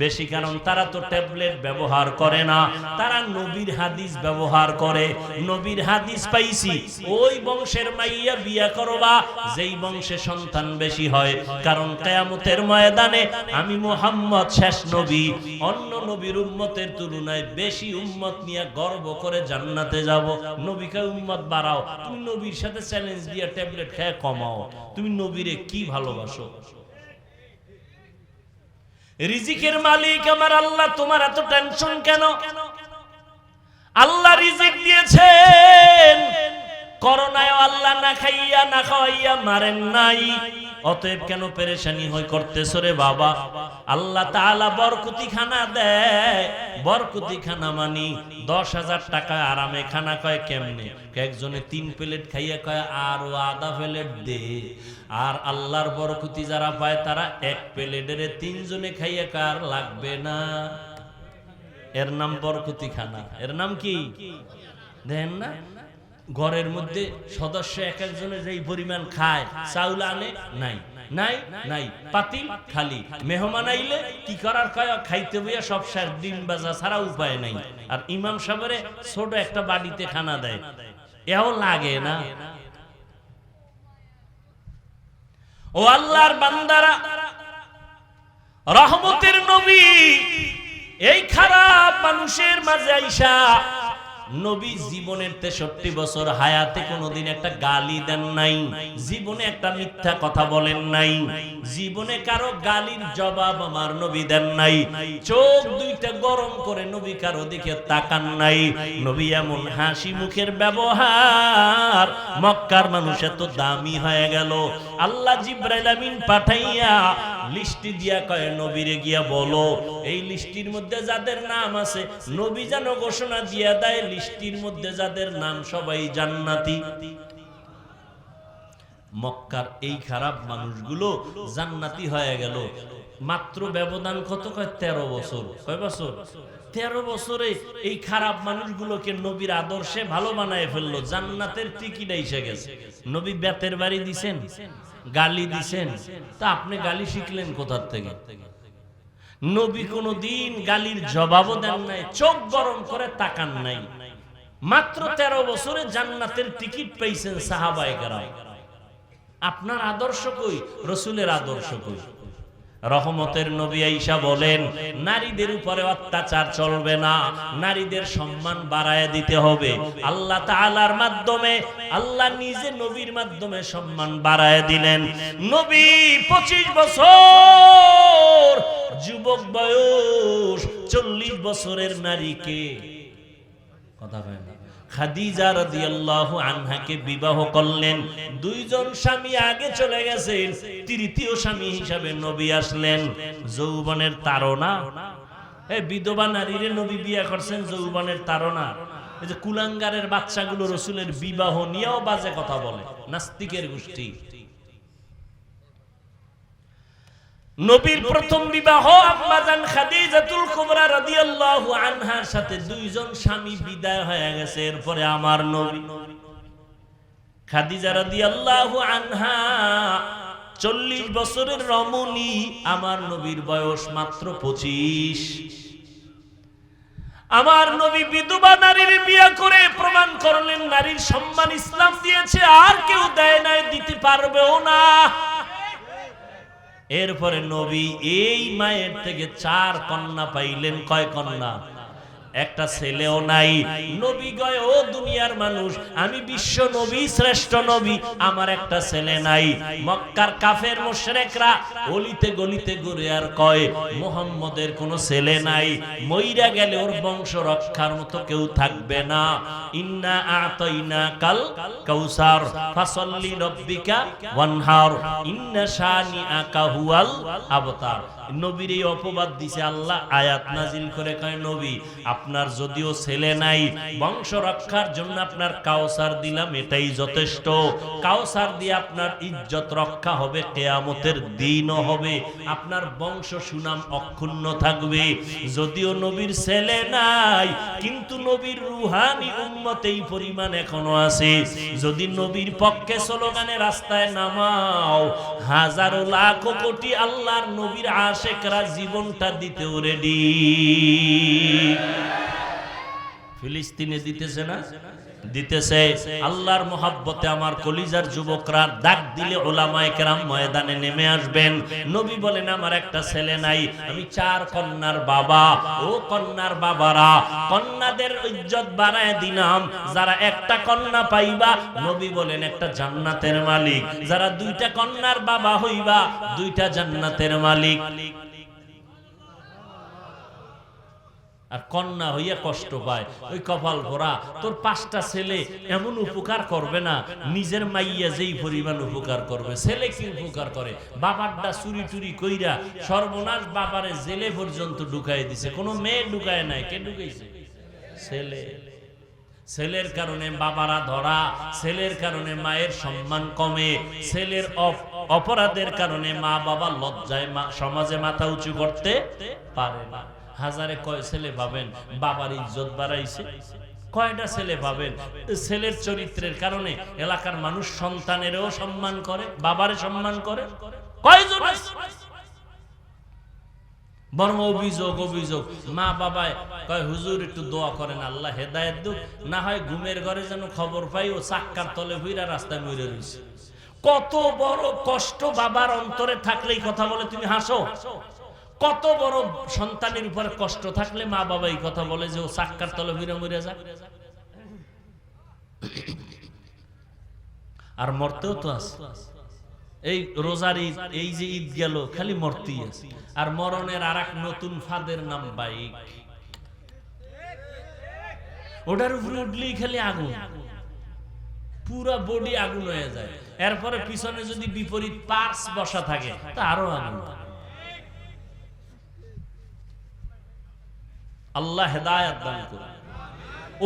বেশি। কারণ তারা তো ট্যাবলেট ব্যবহার করে না, তারা নবীর হাদিস ব্যবহার করে। নবীর হাদিস পাইছি, ওই বংশের মাইয়া বিয়া করবা যেই বংশে সন্তান বেশি হয়। কারণ কিয়ামতের ময়দানে আমি মুহাম্মদ শেষ নবী, অন্য নবীর উম্মতের তুলনায় বেশি উম্মত নিয়ে গর্ব করে জান্নাতে যাব। নবীকে উম্মত বাড়াও, তুমি নবীর সাথে চ্যালেঞ্জ দিয়ে ট্যাবলেট খেয়ে কমাও। তুমি নবীরে কি ভালোবাসো? রিজিকের মালিক আমার আল্লাহ, তোমার এত টেনশন কেন? আল্লাহ রিজিক দিয়েছেন, করোনায় আল্লাহ না খাইয়া না খাওয়াইয়া মারেন নাই, অতএব কেন পেরেশানি হই করতেছ রে বাবা? আল্লাহ তাআলা বরকতি খানা দেয়। বরকতি খানা মানি 10,000 টাকা আরামে খানা। কয় কেমনে? একজনে 3 প্লেট খাইয়া কয় আরো আধা প্লেট দে। আর আল্লাহর বরকতি যারা পায় তারা 1 প্লেটের 3 জনে খাইয়া কার লাগবে না। এর নাম বরকতি খানা। এর নাম কি দেন না? ঘরের মধ্যে সদস্য এক একজনের যেই পরিমাণ খায়, চাউল আনে নাই নাই নাই, পাতিল খালি। মেহমান আইলে কি করার? কয় খাইতে বইয়া সব শেষ, ডিম বাজা ছাড়া উপায় নাই। আর ইমাম সাহেবের ছোট একটা বাড়িতে খানা দেয়, এও লাগে না। ও আল্লাহর বান্দারা, রহমতের নবী এই খারাপ মানুষের মাঝে আইসা নবী জীবনের 63 বছর হায়াতে কোনোদিন একটা গালি দেন নাই, জীবনে একটা মিথ্যা কথা বলেন নাই, জীবনে কারো গালির জবাব আমার নবী দেন নাই, চোখ দুইটা গরম করে নবী কারো দিকে তাকান নাই। নবী এমন হাসি মুখের ব্যবহার, মক্কার মানুষ এত দামি হয়ে গেল। আল্লাহ জিবরাইল আমিন পাঠাইয়া লিস্টি দিয়া কয় নবীরে গিয়া বলো এই লিস্টির মধ্যে যাদের নাম আছে, নবী যেন ঘোষণা দিয়া দেয় লিস্টির মধ্যে যাদের নাম সবাই জান্নাতি। মক্কার এই খারাপ মানুষগুলো জান্নাতি হয়ে গেল। মাত্র ব্যবধান কত? কয় 13 বছর। কয় বছর? 13 বছরে এই খারাপ মানুষগুলোকে নবীর আদর্শে ভালো বানায় ফেললো, জান্নাতের টিকিট এসে গেছে। নবী বেতের বাড়ি দিছেন, গালি দিছেন, তা আপনি গালি শিখলেন কোথার থেকে? নবী কোনদিন গালির জবাবও দেন নাই, চোখ গরম করে তাকান নাই। মাত্র 13 বছরে জান্নাতের টিকিট পেয়েছেন সাহাবায়ে কেরাম। আপনার আদর্শ কই? রাসূলের আদর্শ কই? রহমতের নবী আয়েশা বলেন নারীদের উপরে অত্যাচার চলবে না, নারীদের সম্মান বাড়ায় দিতে হবে। আল্লাহ তাআলার মাধ্যমে, আল্লাহ নিজে নবীর মাধ্যমে সম্মান বাড়ায় দিলেন। নবী 25 বছর যুবক বয়স, 40 বছরের নারীকে, কথা কয় না, খাদিজা রাদিয়াল্লাহু আনহাকে বিবাহ করলেন। দুইজন স্বামী আগে চলে গেছেন, তৃতীয় স্বামী হিসাবে নবী আসলেন। যৌবনের তাড়না, এই বিধবা নারীরে নবী বিয়ে করছেন যৌবনের তাড়না। এই যে কুলাঙ্গারের বাচ্চাগুলো রাসূলের বিবাহ নিয়েও বাজে কথা বলে, নাস্তিকের গোষ্ঠী। নবীর প্রথম বিবাহ আম্মাজান খাদিজাতুল কুবরা রাদিয়াল্লাহু আনহার সাথে, দুইজন স্বামী বিদায় হয়ে গেছে। এরপরে আমার নবী খাদিজা রাদিয়াল্লাহু আনহা 40 বছরের রমণী, আমার নবীর বয়স মাত্র 25। আমার নবী বিধবা নারীর বিয়ে করে প্রমাণ করলেন নারীর সম্মান ইসলাম দিয়েছে, আর কেউ দেয় নাই, দিতে পারবেও না। এরপরে নবী এই মায়ের থেকে 4 কন্যা পাইলেন। কয় কন্যা? একটা ছেলেও নাই। নবী গয় ও দুনিয়ার মানুষ, আমি বিশ্ব নবী, শ্রেষ্ঠ নবী, আমার একটা ছেলে নাই। মক্কার কাফের মুশরিকরা অলিতে গলিতে ঘুরে আর কয় মুহাম্মদের কোনো ছেলে নাই, মইরা গেলে ওর বংশ রক্ষার মতো কেউ থাকবে না। ইন্না আতাইনাকাল কাউসার ফাসাল্লি রাব্বিকা ওয়ানহার ইন্না শানিআকা হুয়াল আবতার। নবীর এই অপবাদ দিছে আল্লাহ, আয়াত নাজিল করে কয় নবী আপনার যদিও ছেলে নাই, বংশ রক্ষার জন্য আপনার কাউসার দিলাম, এটাই যথেষ্ট। কাউসার দিয়ে আপনার ইজ্জত রক্ষা হবে, কিয়ামতের দিনও হবে, আপনার বংশ সুনাম অক্ষুণ্ণ থাকবে। যদিও নবীর ছেলে নাই, কিন্তু নবীর রুহানি উম্মত এই পরিমাণ এখনো আছে। যদি নবীর পক্ষে স্লোগানে রাস্তায় নামাও, হাজারো লাখ কোটি আল্লাহর নবীর আশেকরা জীবনটা দিতেও রেডি। ফিলিস্তিনে দিতেছে না? দিতেছে। আল্লাহর মহব্বতে আমার কলিজার যুবকরা ডাক দিলে উলামায়ে কেরাম ময়দানে নেমে আসবেন। নবী বলেন আমার একটা ছেলে নাই, আমি 4 কন্যার বাবা। ও কন্যার বাবারা, কন্যাদের ইজ্জত বাড়ায় দিলাম। যারা একটা কন্যা পাইবা, নবী বলেন একটা জান্নাতের মালিক। যারা 2টা কন্যার বাবা হইবা, 2টা জান্নাতের মালিক। আর কন্যা হইয়া কষ্ট পায়, ওই কপাল ভরা। তোর 5টা ছেলে এমন উপকার করবে না, নিজের মাইয়া যেই পরিমাণ উপকার করবে। ছেলে কি উপকার করে? বাবারটা চুরি টুরি কইরা সর্বনাশ, বাবারে জেলে পর্যন্ত ঢুকাই দিছে। কোনো মেয়ে ঢুকায় নাই, কে ঢুকাইছে? ছেলে। ছেলের কারণে বাবারা ধরা, ছেলের কারণে মায়ের সম্মান কমে, ছেলের অপরাধের কারণে মা বাবা লজ্জায় সমাজে মাথা উঁচু করতে পারে না। হাজারে কয় ছেলে পাবেন বাবার ইজ্জত বাড়াইছে? কয়টা ছেলে পাবেন ছেলের চরিত্রের কারণে এলাকার মানুষ সন্তানেরও সম্মান করে, বাবারে সম্মান করে? কয়জন? বরং অভিযোগ অভিযোগ। মা বাবায় কয় হুজুর একটু দোয়া করেন আল্লাহ হেদায়েত দিক, না হয় ঘুমের ঘরে যেন খবর পাই ও চাক্কার তলে ভুইরা রাস্তায় মরে রয়েছে। কত বড় কষ্ট বাবার অন্তরে থাকলেই কথা বলে তুমি হাসো। কত বড় সন্তানের উপরে কষ্ট থাকলে মা বাবা এই কথা বলে যে ও চাক্কার তলে ভুইরা মরে যাক। আর মরতেও তো আছে। এই রোজার ঈদ, এই যে ঈদ গেল, খালি মরতেই আছে। আর মরণের আর এক নতুন ফাঁদের নাম বাইক। ওটার উপরে উঠলেই খালি আগুন, পুরা বডি আগুন হয়ে যায়। এরপরে পিছনে যদি বিপরীত পার্স বসা থাকে তা আরো আগুন। আল্লাহ হেদায়েত দান করুন।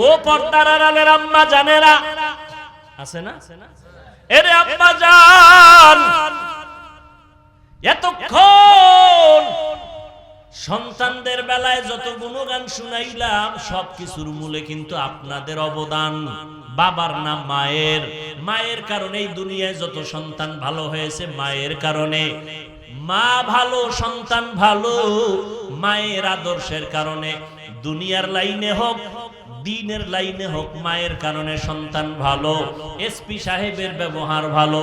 ও পর্দার আড়ালের আম্মা জানেরা আছে না, এরে আম্মা জান, এতক্ষণ সন্তানদের বেলায় যত গুণগান শুনাইলাম সবকিছুর মূলে কিন্তু আপনাদের অবদান। বাবার নাম মায়ের, মায়ের কারণে এই দুনিয়ায় যত সন্তান ভালো হয়েছে মায়ের কারণে। মা ভালো, সন্তান ভালো, মায়ের আদর্শের কারণে। দুনিয়ার লাইনে হোক, দিনের লাইনে হোক, মায়ের কারণে সন্তান ভালো। এসপি সাহেবের ব্যবহার ভালো,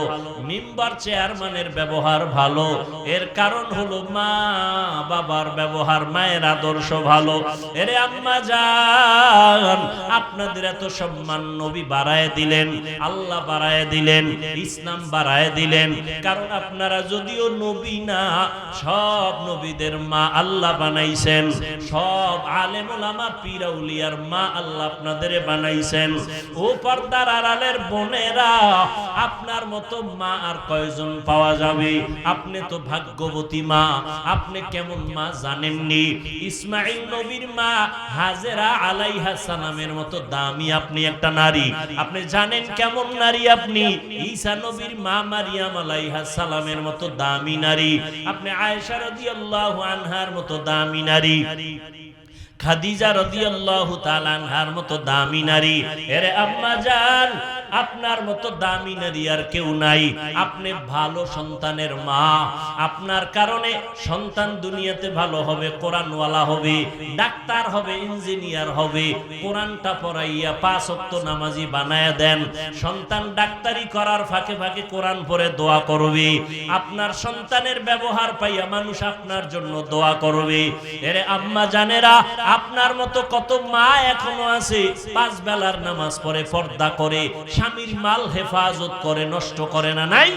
মেম্বার চেয়ারম্যানের ব্যবহার ভালো। এর কারণ হলো মা বাবার ব্যবহার, মায়ের আদর্শ ভালো। এরে আম্মা জান, আপনাদের এত সম্মান নবী বাড়ায় দিলেন, আল্লাহ বাড়ায় দিলেন, ইসলাম বাড়ায় দিলেন। কারণ আপনারা যদিও নবী না, সব নবীদের মা আল্লাহ বানাইছেন। সব আলেম ওলামা পীর আউলিয়ার মা আল্লাহ আপনাদের বানাইছেন। ও পর্দার আড়ালের বোনেরা, আপনার মতো মা আর কয়জন পাওয়া যাবে? আপনি তো ভাগ্যবতী মা। আপনি কেমন মা জানেননি? ইসমাঈল নবীর মা হাজেরা আলাইহিস সালামের মতো দামি আপনি একটা নারী। আপনি জানেন কেমন নারী আপনি? ঈসা নবীর মা মারিয়াম আলাইহিস সালামের মতো দামি নারী। আপনি আয়েশা রাদিয়াল্লাহু আনহার মতো দামি নারী, খাদিজা রাদিয়াল্লাহু তাআলা আনহার মতো দামি নারী। এরে আম্মা জান, আপনার মতো দামি নারী আর কেউ নাই। আপনি ভালো সন্তানের মা। আপনার কারণে সন্তান দুনিয়াতে ভালো হবে, কোরআনওয়ালা হবে, ডাক্তার হবে, ইঞ্জিনিয়ার হবে। কোরআনটা পড়াইয়া 5 ওয়াক্ত নামাজি বানায়া দেন। সন্তান ডাক্তারি করার ফাঁকে ফাঁকে কোরআন পড়ে দোয়া করবে। আপনার সন্তানের ব্যবহার পাইয়া মানুষ আপনার জন্য দোয়া করবে। এরে আম্মা জানেরা, আপনার মতো কত মা এখনো আছে 5 বেলার নামাজ পড়ে, পর্দা করে, স্বামীর মাল হেফাজত করে, নষ্ট করে না? নাই?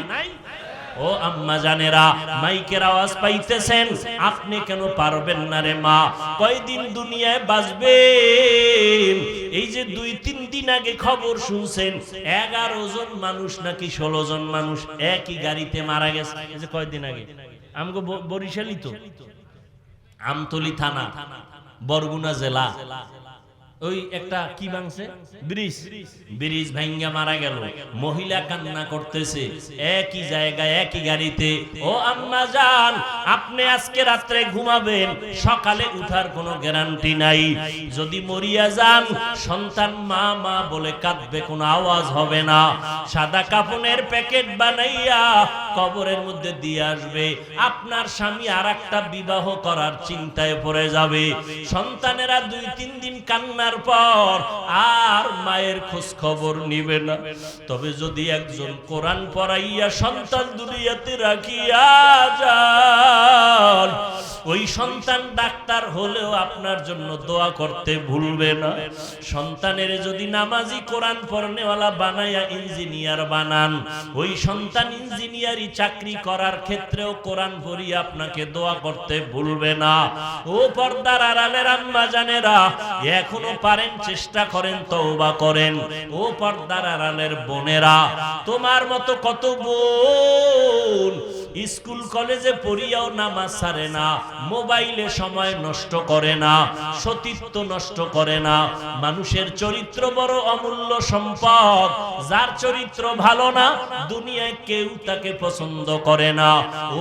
ও আম্মা জানেরা, মাইকের আওয়াজ পাইতেছেন, আপনি কেন পারবেন না রে মা? কয়দিন দুনিয়ায় বাঁচবেন? এই যে 2-3 দিন আগে খবর শুনছেন 11 জন মানুষ নাকি 16 জন মানুষ একই গাড়িতে মারা গেছে। এই যে কয়দিন আগে, আমগো বরিশালী তো, আমতলী থানা, বরগুনা জেলা, ওই একটা কি ভাঙছে, ব্রিজ ভাঙ্গা মারা গেল। মহিলা কান্না করতেছে একই জায়গায় একই গাড়িতে। ও আম্মা জান, আপনি আজকে রাত্রে ঘুমাবেন, সকালে উঠার কোনো গ্যারান্টি নাই। যদি মরিয়া যান, সন্তান মা মা বলে কাঁদবে, কোনো আওয়াজ হবে না। সাদা কাপনের প্যাকেট বানাইয়া কবরের মধ্যে দিয়ে আসবে। আপনার স্বামী আরেকটা বিবাহ করার চিন্তায় পড়ে যাবে। সন্তানেরা 2-3 দিন কান্নার পর আর মায়ের খোঁজ খবর নিবে না। তবে যদি একজন কোরআন পড়াইয়া সন্তান দুনিয়াতে রাখিয়া যান, ওই সন্তান ডাক্তার হলেও আপনার জন্য দোয়া করতে ভুলবে না। সন্তানের যদি নামাজি কোরআন পড়নেওয়ালা বানাইয়া ইঞ্জিনিয়ার বানান, ওই সন্তান ইঞ্জিনিয়ারি চাকরি করার ক্ষেত্রেও কোরআন পড়িয়ে আপনাকে দোয়া করতে ভুলবে না। ও পর্দার আড়ালের আম্মা জানেরা, এখনো পারেন চেষ্টা করেন, তওবা করেন। ও পর্দার আড়ালের বোনেরা, তোমার মতো কত বোন স্কুল কলেজে পড়িয়াও নামাজ ছাড়ে না, মোবাইলে সময় নষ্ট করে না, সতীত্ব নষ্ট করে না। মানুষের চরিত্র বড় অমূল্য সম্পদ। যার চরিত্র ভালো না, দুনিয়ায় কেউ তাকে পছন্দ করে না।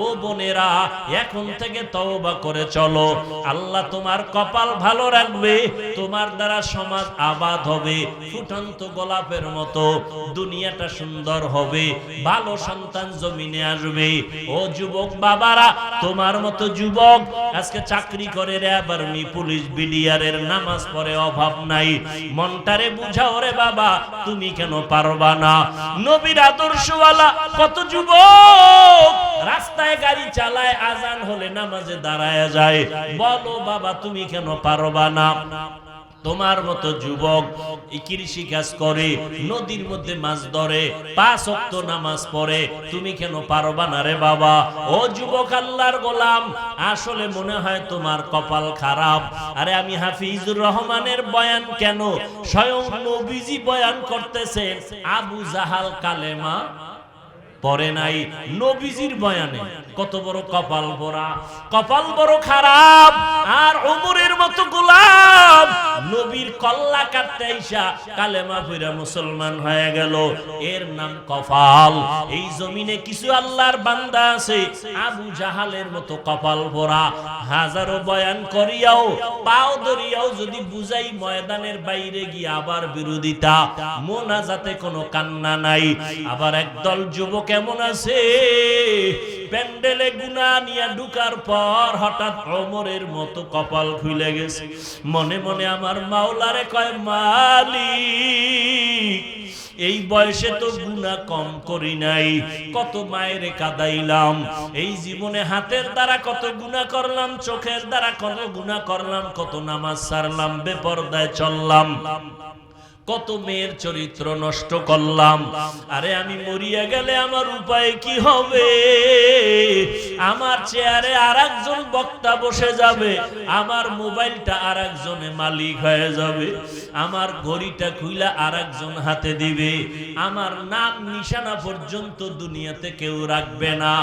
ও বোনেরা, এখন থেকে তওবা করে চলো। আল্লাহ তোমার কপাল ভালো রাখবে, তোমার দ্বারা সমাজ আবাদ হবে, ফুটন্ত গোলাপের মতো দুনিয়াটা সুন্দর হবে, ভালো সন্তান জমিনে আসবে। ও যুবক বাবারা, তোমার মতো যুবক আজকে চাকরি করে, র্যাব আর্মি পুলিশ বিডিআরের, নামাজ পড়ে, অভাব নাই। মনটারে বুঝাও রে বাবা, তুমি কেন পারবা না? নবীর আদর্শওয়ালা কত যুবক রাস্তায় গাড়ি চালায়, আজান হলে নামাজে দাঁড়ায় যায়। বলো বাবা, তুমি কেন পারবা না? তোমার মতো যুবক কৃষি কাজ করে, নদীর মধ্যে মাছ ধরে, 5 ওয়াক্ত নামাজ পড়ে, তুমি কেন পারবা না রে বাবা? ও যুবক আল্লাহর গোলাম, আসলে মনে হয় তোমার কপাল খারাপ। আরে আমি হাফিজুর রহমানের বয়ান কেন, স্বয়ং নবীজি বয়ান করতেছে, আবু জাহাল কালেমা পড়ে নাই, নবীজির বয়ানে। কত বড় কপাল পোড়া, কপাল বড় খারাপ। আর ওমরের মতো গোলাম নবীর কল্লা কাটতে আইসা কালেমা পড়া মুসলমান হয়ে গেল, এর নাম কপাল। এই জমিনে কিছু আল্লাহর বান্দা আছে আবু জাহালের মতো কপাল পোড়া, হাজারো বয়ান করিয়াও পাও ধরিয়াও যদি বুঝাই ময়দানের বাইরে গিয়ে আবার বিরোধিতা, মোনাজাতে কোনো কান্না নাই। আবার একদল যুবক কেমন আছে, প্যান্ডেলে গুনাহ নিয়ে ঢুকার পর হঠাৎ ওমরের মতো কপাল খুলে গেছে, মনে মনে আমার মাওলারে কয়, মালিক এই বয়সে তো গুনাহ কম করি নাই, কত মায়ের কাদাইলাম, এই জীবনে হাতের দ্বারা কত গুনাহ করলাম, চোখের দ্বারা কত গুনাহ করলাম, কত নামাজ ছাড়লাম, বেপরদায় চললাম, কত মেয়ের চরিত্র নষ্ট করলাম। আরে আমি মরিয়া গেলে আমার উপায় কি হবে? আমার চেয়ারে আরেকজন বক্তা বসে যাবে, আমার মোবাইলটা আরেকজনে মালিক হয়ে যাবে, আমার ঘড়িটা খুইলা আরেকজন হাতে দিবে, আমার নাম নিশানা পর্যন্ত দুনিয়াতে কেউ রাখবে না,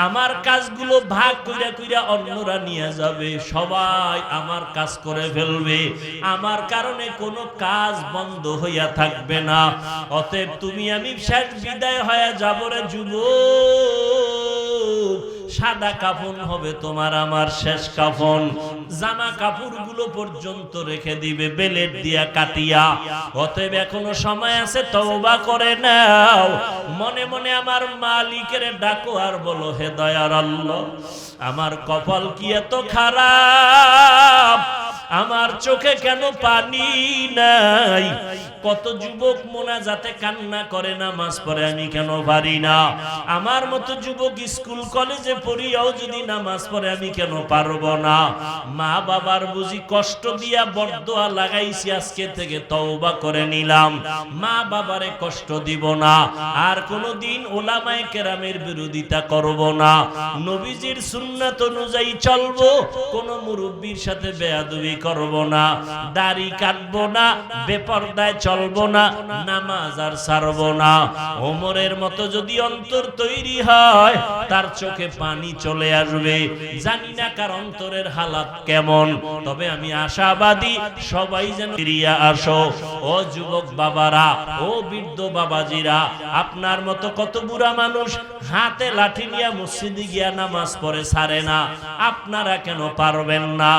আমার কাজগুলো ভাগ কইরা কইরা অন্যরা নিয়ে যাবে, সবাই আমার কাজ করে ফেলবে, আমার কারণে কোনো কাজ বন্ধ হইয়া থাকবে না। অতএব তুমি আমি শেষ বিদায় হয়ে যাব রে যুবক, সাদা কাফন হবে তোমার আমার শেষ কাফন, জামা কাপড়গুলো পর্যন্ত রেখে দিবে বেলেট দিয়া কাটিয়া। অতএব এখনো সময় আছে, তওবা করে নাও, মনে মনে আমার মালিকের ডাকো আর বলো, হে দয়ার আল্লাহ, আমার কপাল কি এত খারাপ, আমার চোখে কেন পানি নাই? কত যুবক মোনাজাতে কান্না করে, নামাজ পড়ে, আমি কেন পারি না? আমার মতো যুবক স্কুল কলেজে পড়িয়াও যদি নামাজ পড়ে, আমি কেন পারবো না? মা বাবার বুঝি কষ্ট দিয়া বরদোয়া লাগাইছি, আজকে থেকে তওবা করে নিলাম, মা বাবারে কষ্ট দিব না, আর কোনোদিন ওলামায়ে কেরামের বিরোধিতা করব না, নবীজির সুন্নাত অনুযায়ী চলবো, কোন মুরব্বির সাথে বেয়াদবি করব না, দাড়ি কাটবো না, বেপরদায় চলবো না, নামাজ আর ছাড়বো না। ওমরের মতো যদি অন্তর তৈরি হয়, তার চোখে পানি চলে আসবে। জানি না কার অন্তরের হালাত কেমন, তবে আমি আশাবাদী সবাই যেন ফিরিয়া আসো। ও যুবক বাবারা, ও বৃদ্ধ বাবাজিরা, আপনার মতো কত বুড়া মানুষ হাতে লাঠি নিয়ে মসজিদে গিয়া নামাজ পড়ে ছাড়ে না, আপনারা কেন পারবেন না?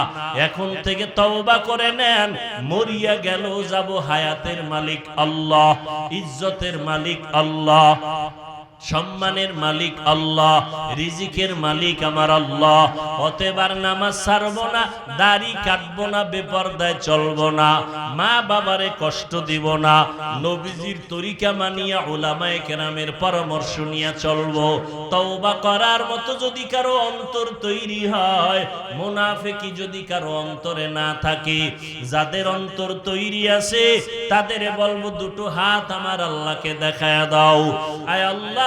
এখন থেকে তওবা করে নেন, মরিয়া গেল যাব, হায়াতের মালিক আল্লাহ, ইজ্জতের মালিক আল্লাহ, সম্মানের মালিক আল্লাহ, রিজিকের মালিক আমার আল্লাহ। অতএবার নামাজ ছাড়বো না, দাড়ি কাটবো না, বেপরদায় চলবো না, মা বাবারে কষ্ট দিব না, নবীজির তরিকা মানিয়া উলামায়ে কেরামের পরামর্শ নিয়ে চলবো। তওবা করার মতো যদি কারো অন্তর তৈরি হয়, মুনাফিকি যদি কারো অন্তরে না থাকে, যাদের অন্তর তৈরি আছে তাদেরে বলবো, দুটো হাত আমার আল্লাহকে দেখায়া দাও। আয় আল্লাহ,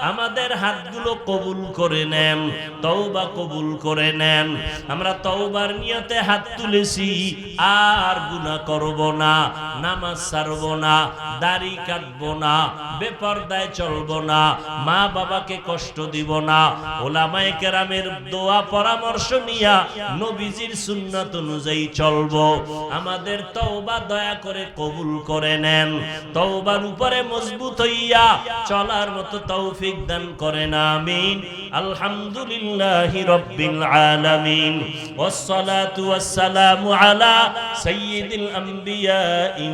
আমাদের হাতগুলো কবুল করে নেন, তওবা কবুল করে নেন। আমরা তওবার নিয়তে হাত তুলেছি, আর গুনাহ করব না, নামাজ ছাড়ব না, দাড়ি কাটব না, বেপরদায় চলব না, মা বাবাকে কষ্ট দিব না, উলামায়ে কেরামের দোয়া পরামর্শ নিয়া নবীজির সুন্নাত অনুযায়ী চলব। আমাদের তওবা দয়া করে কবুল করে নেন, তওবার উপরে মজবুত হইয়া চলার মতো তৌফিক দান করেন, আমিন। আলহামদুলিল্লাহি রাব্বিল আলামিন, ওয়াসসালাতু ওয়াসসালামু আলা সাইয়্যিদিল আমবিয়া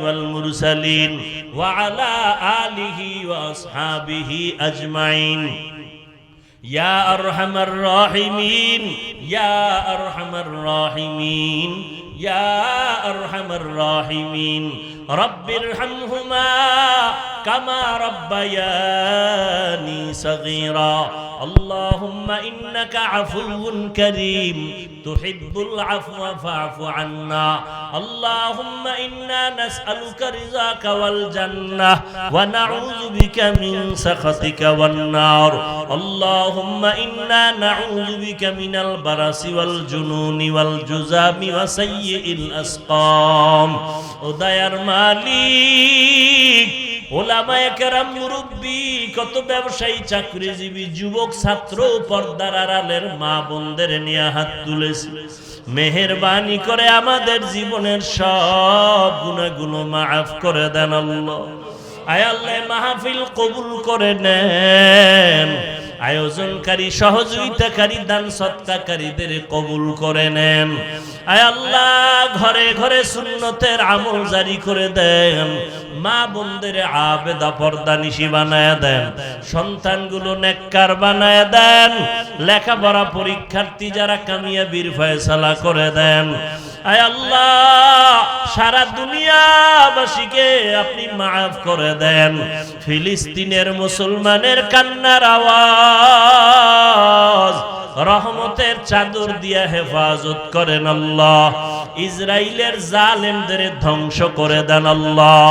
ওয়াল মুরসালিন ওয়া আলা আলিহি ওয়া আসহাবিহি আজমাইন। ইয়া আরহামার রাহিমিন, ইয়া আরহামার রাহিমিন, ইয়া আরহামার রাহিমিন। রব্বিরহামহুমা কামা রাব্বায়ানি সগীরা। আল্লাহুম্মা ইন্নাকা আফুউন কারীম তুহিব্বুল আফওয়া ফা'ফু আন্না আল্লাহুম্মা ইন্না নাসআলুকা রিযাকা ওয়াল জান্নাহ ওয়া নাউযু বিকা মিন সাখাতিকা ওয়ান নার আল্লাহুম্মা ইন্না নাউযু বিকা মিনাল বারাসি ওয়াল জুনুনি ওয়াল জুযামি ওয়া সাইয়্যিল আসকাম। ও দয়ার মালিক, ওলামায়ে কেরাম, মুরব্বী, কত ব্যবসায়ী, চাকরিজীবী, যুবক, ছাত্র, পর্দার আড়ালের মা বোনদের নিয়ে হাত তুলেছে। মেহেরবানি করে আমাদের জীবনের সব গুনাহগুলো মাফ করে দেন আল্লাহ। আয় আল্লাহ, মাহফিল কবুল করে নেন। আয়োজনকারী, সহযোগিতাকারী, দান সদকাকারীদের কবুল করে নেন। আয় আল্লাহ, ঘরে ঘরে সুন্নতের আমল জারি করে দেন। মা বোনদের আবেদা পর্দানিশি বানায় দেন। সন্তানগুলো নেককার বানায় দেন। লেখাপড়া পরীক্ষার্থী যারা কামিয়াবির ফয়সালা করে দেন। আয় আল্লাহ, সারা দুনিয়াবাসীকে আপনি মাফ করে দেন। ফিলিস্তিনের মুসলমানের কান্নার আওয়াজ রহমতের চাদর দিয়া হেফাজত করেন আল্লাহ। ইসরাইলের জালেমদের ধ্বংস করে দেন আল্লাহ।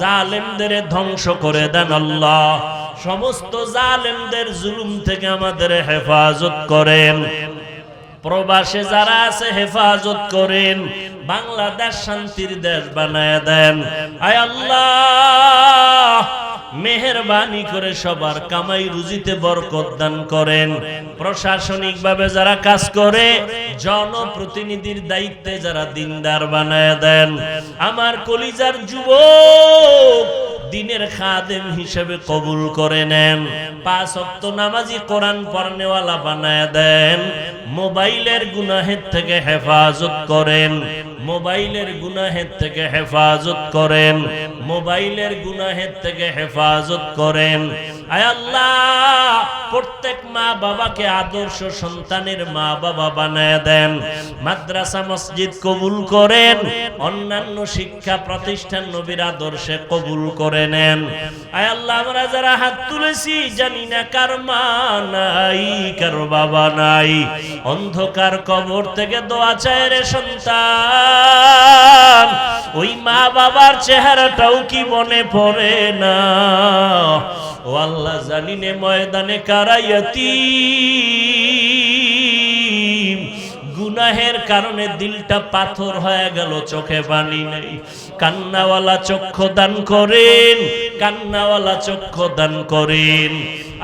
জালেমদের ধ্বংস করে দেন আল্লাহ। সমস্ত জালেমদের জুলুম থেকে আমাদের হেফাজত করেন। প্রবাসে যারা আছে হেফাজত করেন। বাংলাদেশ শান্তির দেশ বানায় দেন। আয় আল্লাহ, মেহেরবানি করে সবার কামাই রুজিতে বরকত দান করেন। প্রশাসনিক ভাবে যারা কাজ করে, জনপ্রতিনিধির দায়িত্বে যারা দিনদার বানায় দেন। আমার কলিজার যুবক দিনের খাদেম হিসেবে কবুল করে নেন। 5 ওয়াক্ত নামাজি, কোরআন পড়নেওয়ালা বানায় দেন। মোবাইলের গুনাহের থেকে হেফাজত করেন। মোবাইলের গুনাহের থেকে হেফাজত করেন। মোবাইলের গুনাহের থেকে হেফাজত করেন। আয় আল্লাহ, প্রত্যেক মা বাবাকে আদর্শ সন্তানের মা বাবা বানায় দেন। মাদ্রাসা মসজিদ কবুল করেন। অন্যান্য শিক্ষা প্রতিষ্ঠান নবীর আদর্শে কবুল করে নেন। আয় আল্লাহ, আমরা যারা হাত তুলেছি জানি না কার মা নাই, কার বাবা নাই। অন্ধকার কবর থেকে দোয়া চায় রে সন্তান, ওই মা বাবার চেহারাটাও কি মনে পড়ে না? ও আল্লাহ, জানি নে ময়দানে কারায়াতি গুনাহের কারণে দিলটা পাথর হয়ে গেল, চোখে পানি নেই। কান্নাওয়ালা চক্ষু দান করেন, কান্নাওয়ালা চক্ষু দান করেন।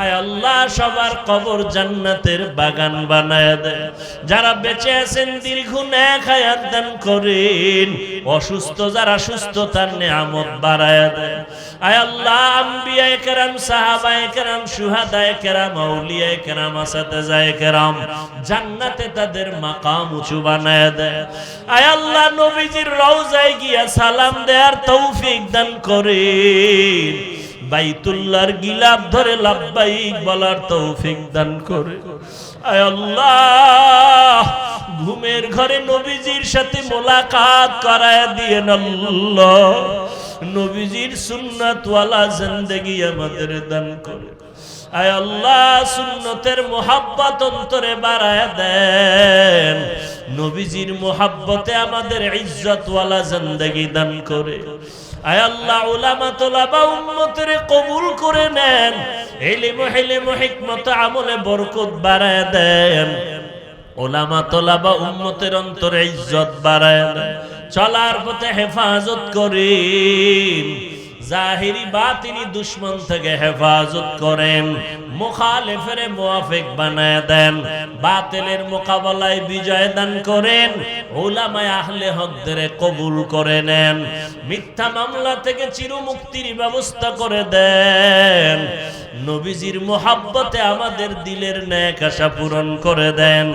আয় আল্লাহ, সবার কবর জান্নাতের বাগান বানায় দেন। যারা বেঁচে আছেন দীর্ঘ নেক হায়াত দান করেন। অসুস্থ যারা সুস্থতার নেয়ামত বাড়ায় দেন। আয় আল্লাহ, আম্বিয়ায়ে কেরাম, সাহাবায়ে কেরাম, শুহাদায়ে কেরাম, আউলিয়ায়ে কেরাম, আসাতেজায়ে কেরাম, জান্নাতে তাদের মাকাম উঁচু বানায় দেন। আয় আল্লাহ, নবীজির রওজায় গিয়া সালাম দেওয়ার তৌফিক দান করেন। বাইতুল্লাহর গিলাফ ধরে লাব্বাইক বলার তৌফিক দান করে। আয় আল্লাহ, ঘুমের ঘরে নবীজির সাথে মোলাকাত করায় দিয়েন আল্লাহ। নবীজির সুন্নাতওয়ালা জিন্দেগি আমাদের দান করে। আয় আল্লাহ, সুন্নতের মোহাব্বত অন্তরে বাড়ায় দেন। নবীজির মোহাব্বতে আমাদের ইজ্জতওয়ালা জিন্দেগি দান করে। আয় আল্লাহ, উলামা তোলাবা উম্মতের কবুল করে নেন। ইলম হিলম হিকমত আমলে বরকত বাড়ায় দেন। উলামা তোলাবা উম্মতের অন্তরে ইজ্জত বাড়ায় দেন। চলার পথে হেফাজত করেন। জাহিরি বাতিনি দুশমন থেকে হেফাজত করেন। মুখালিফের মুওয়াফিক বানায় দেন। বাতিলের মোকাবেলায় বিজয় দান করেন। উলামায়ে আহলে হকদের কবুল করে নেন। মিথ্যা মামলা থেকে চিরমুক্তির ব্যবস্থা করে দেন। নবীজির মোহাব্বতে আমাদের দিলের নেক আশা পূরণ করে দেন।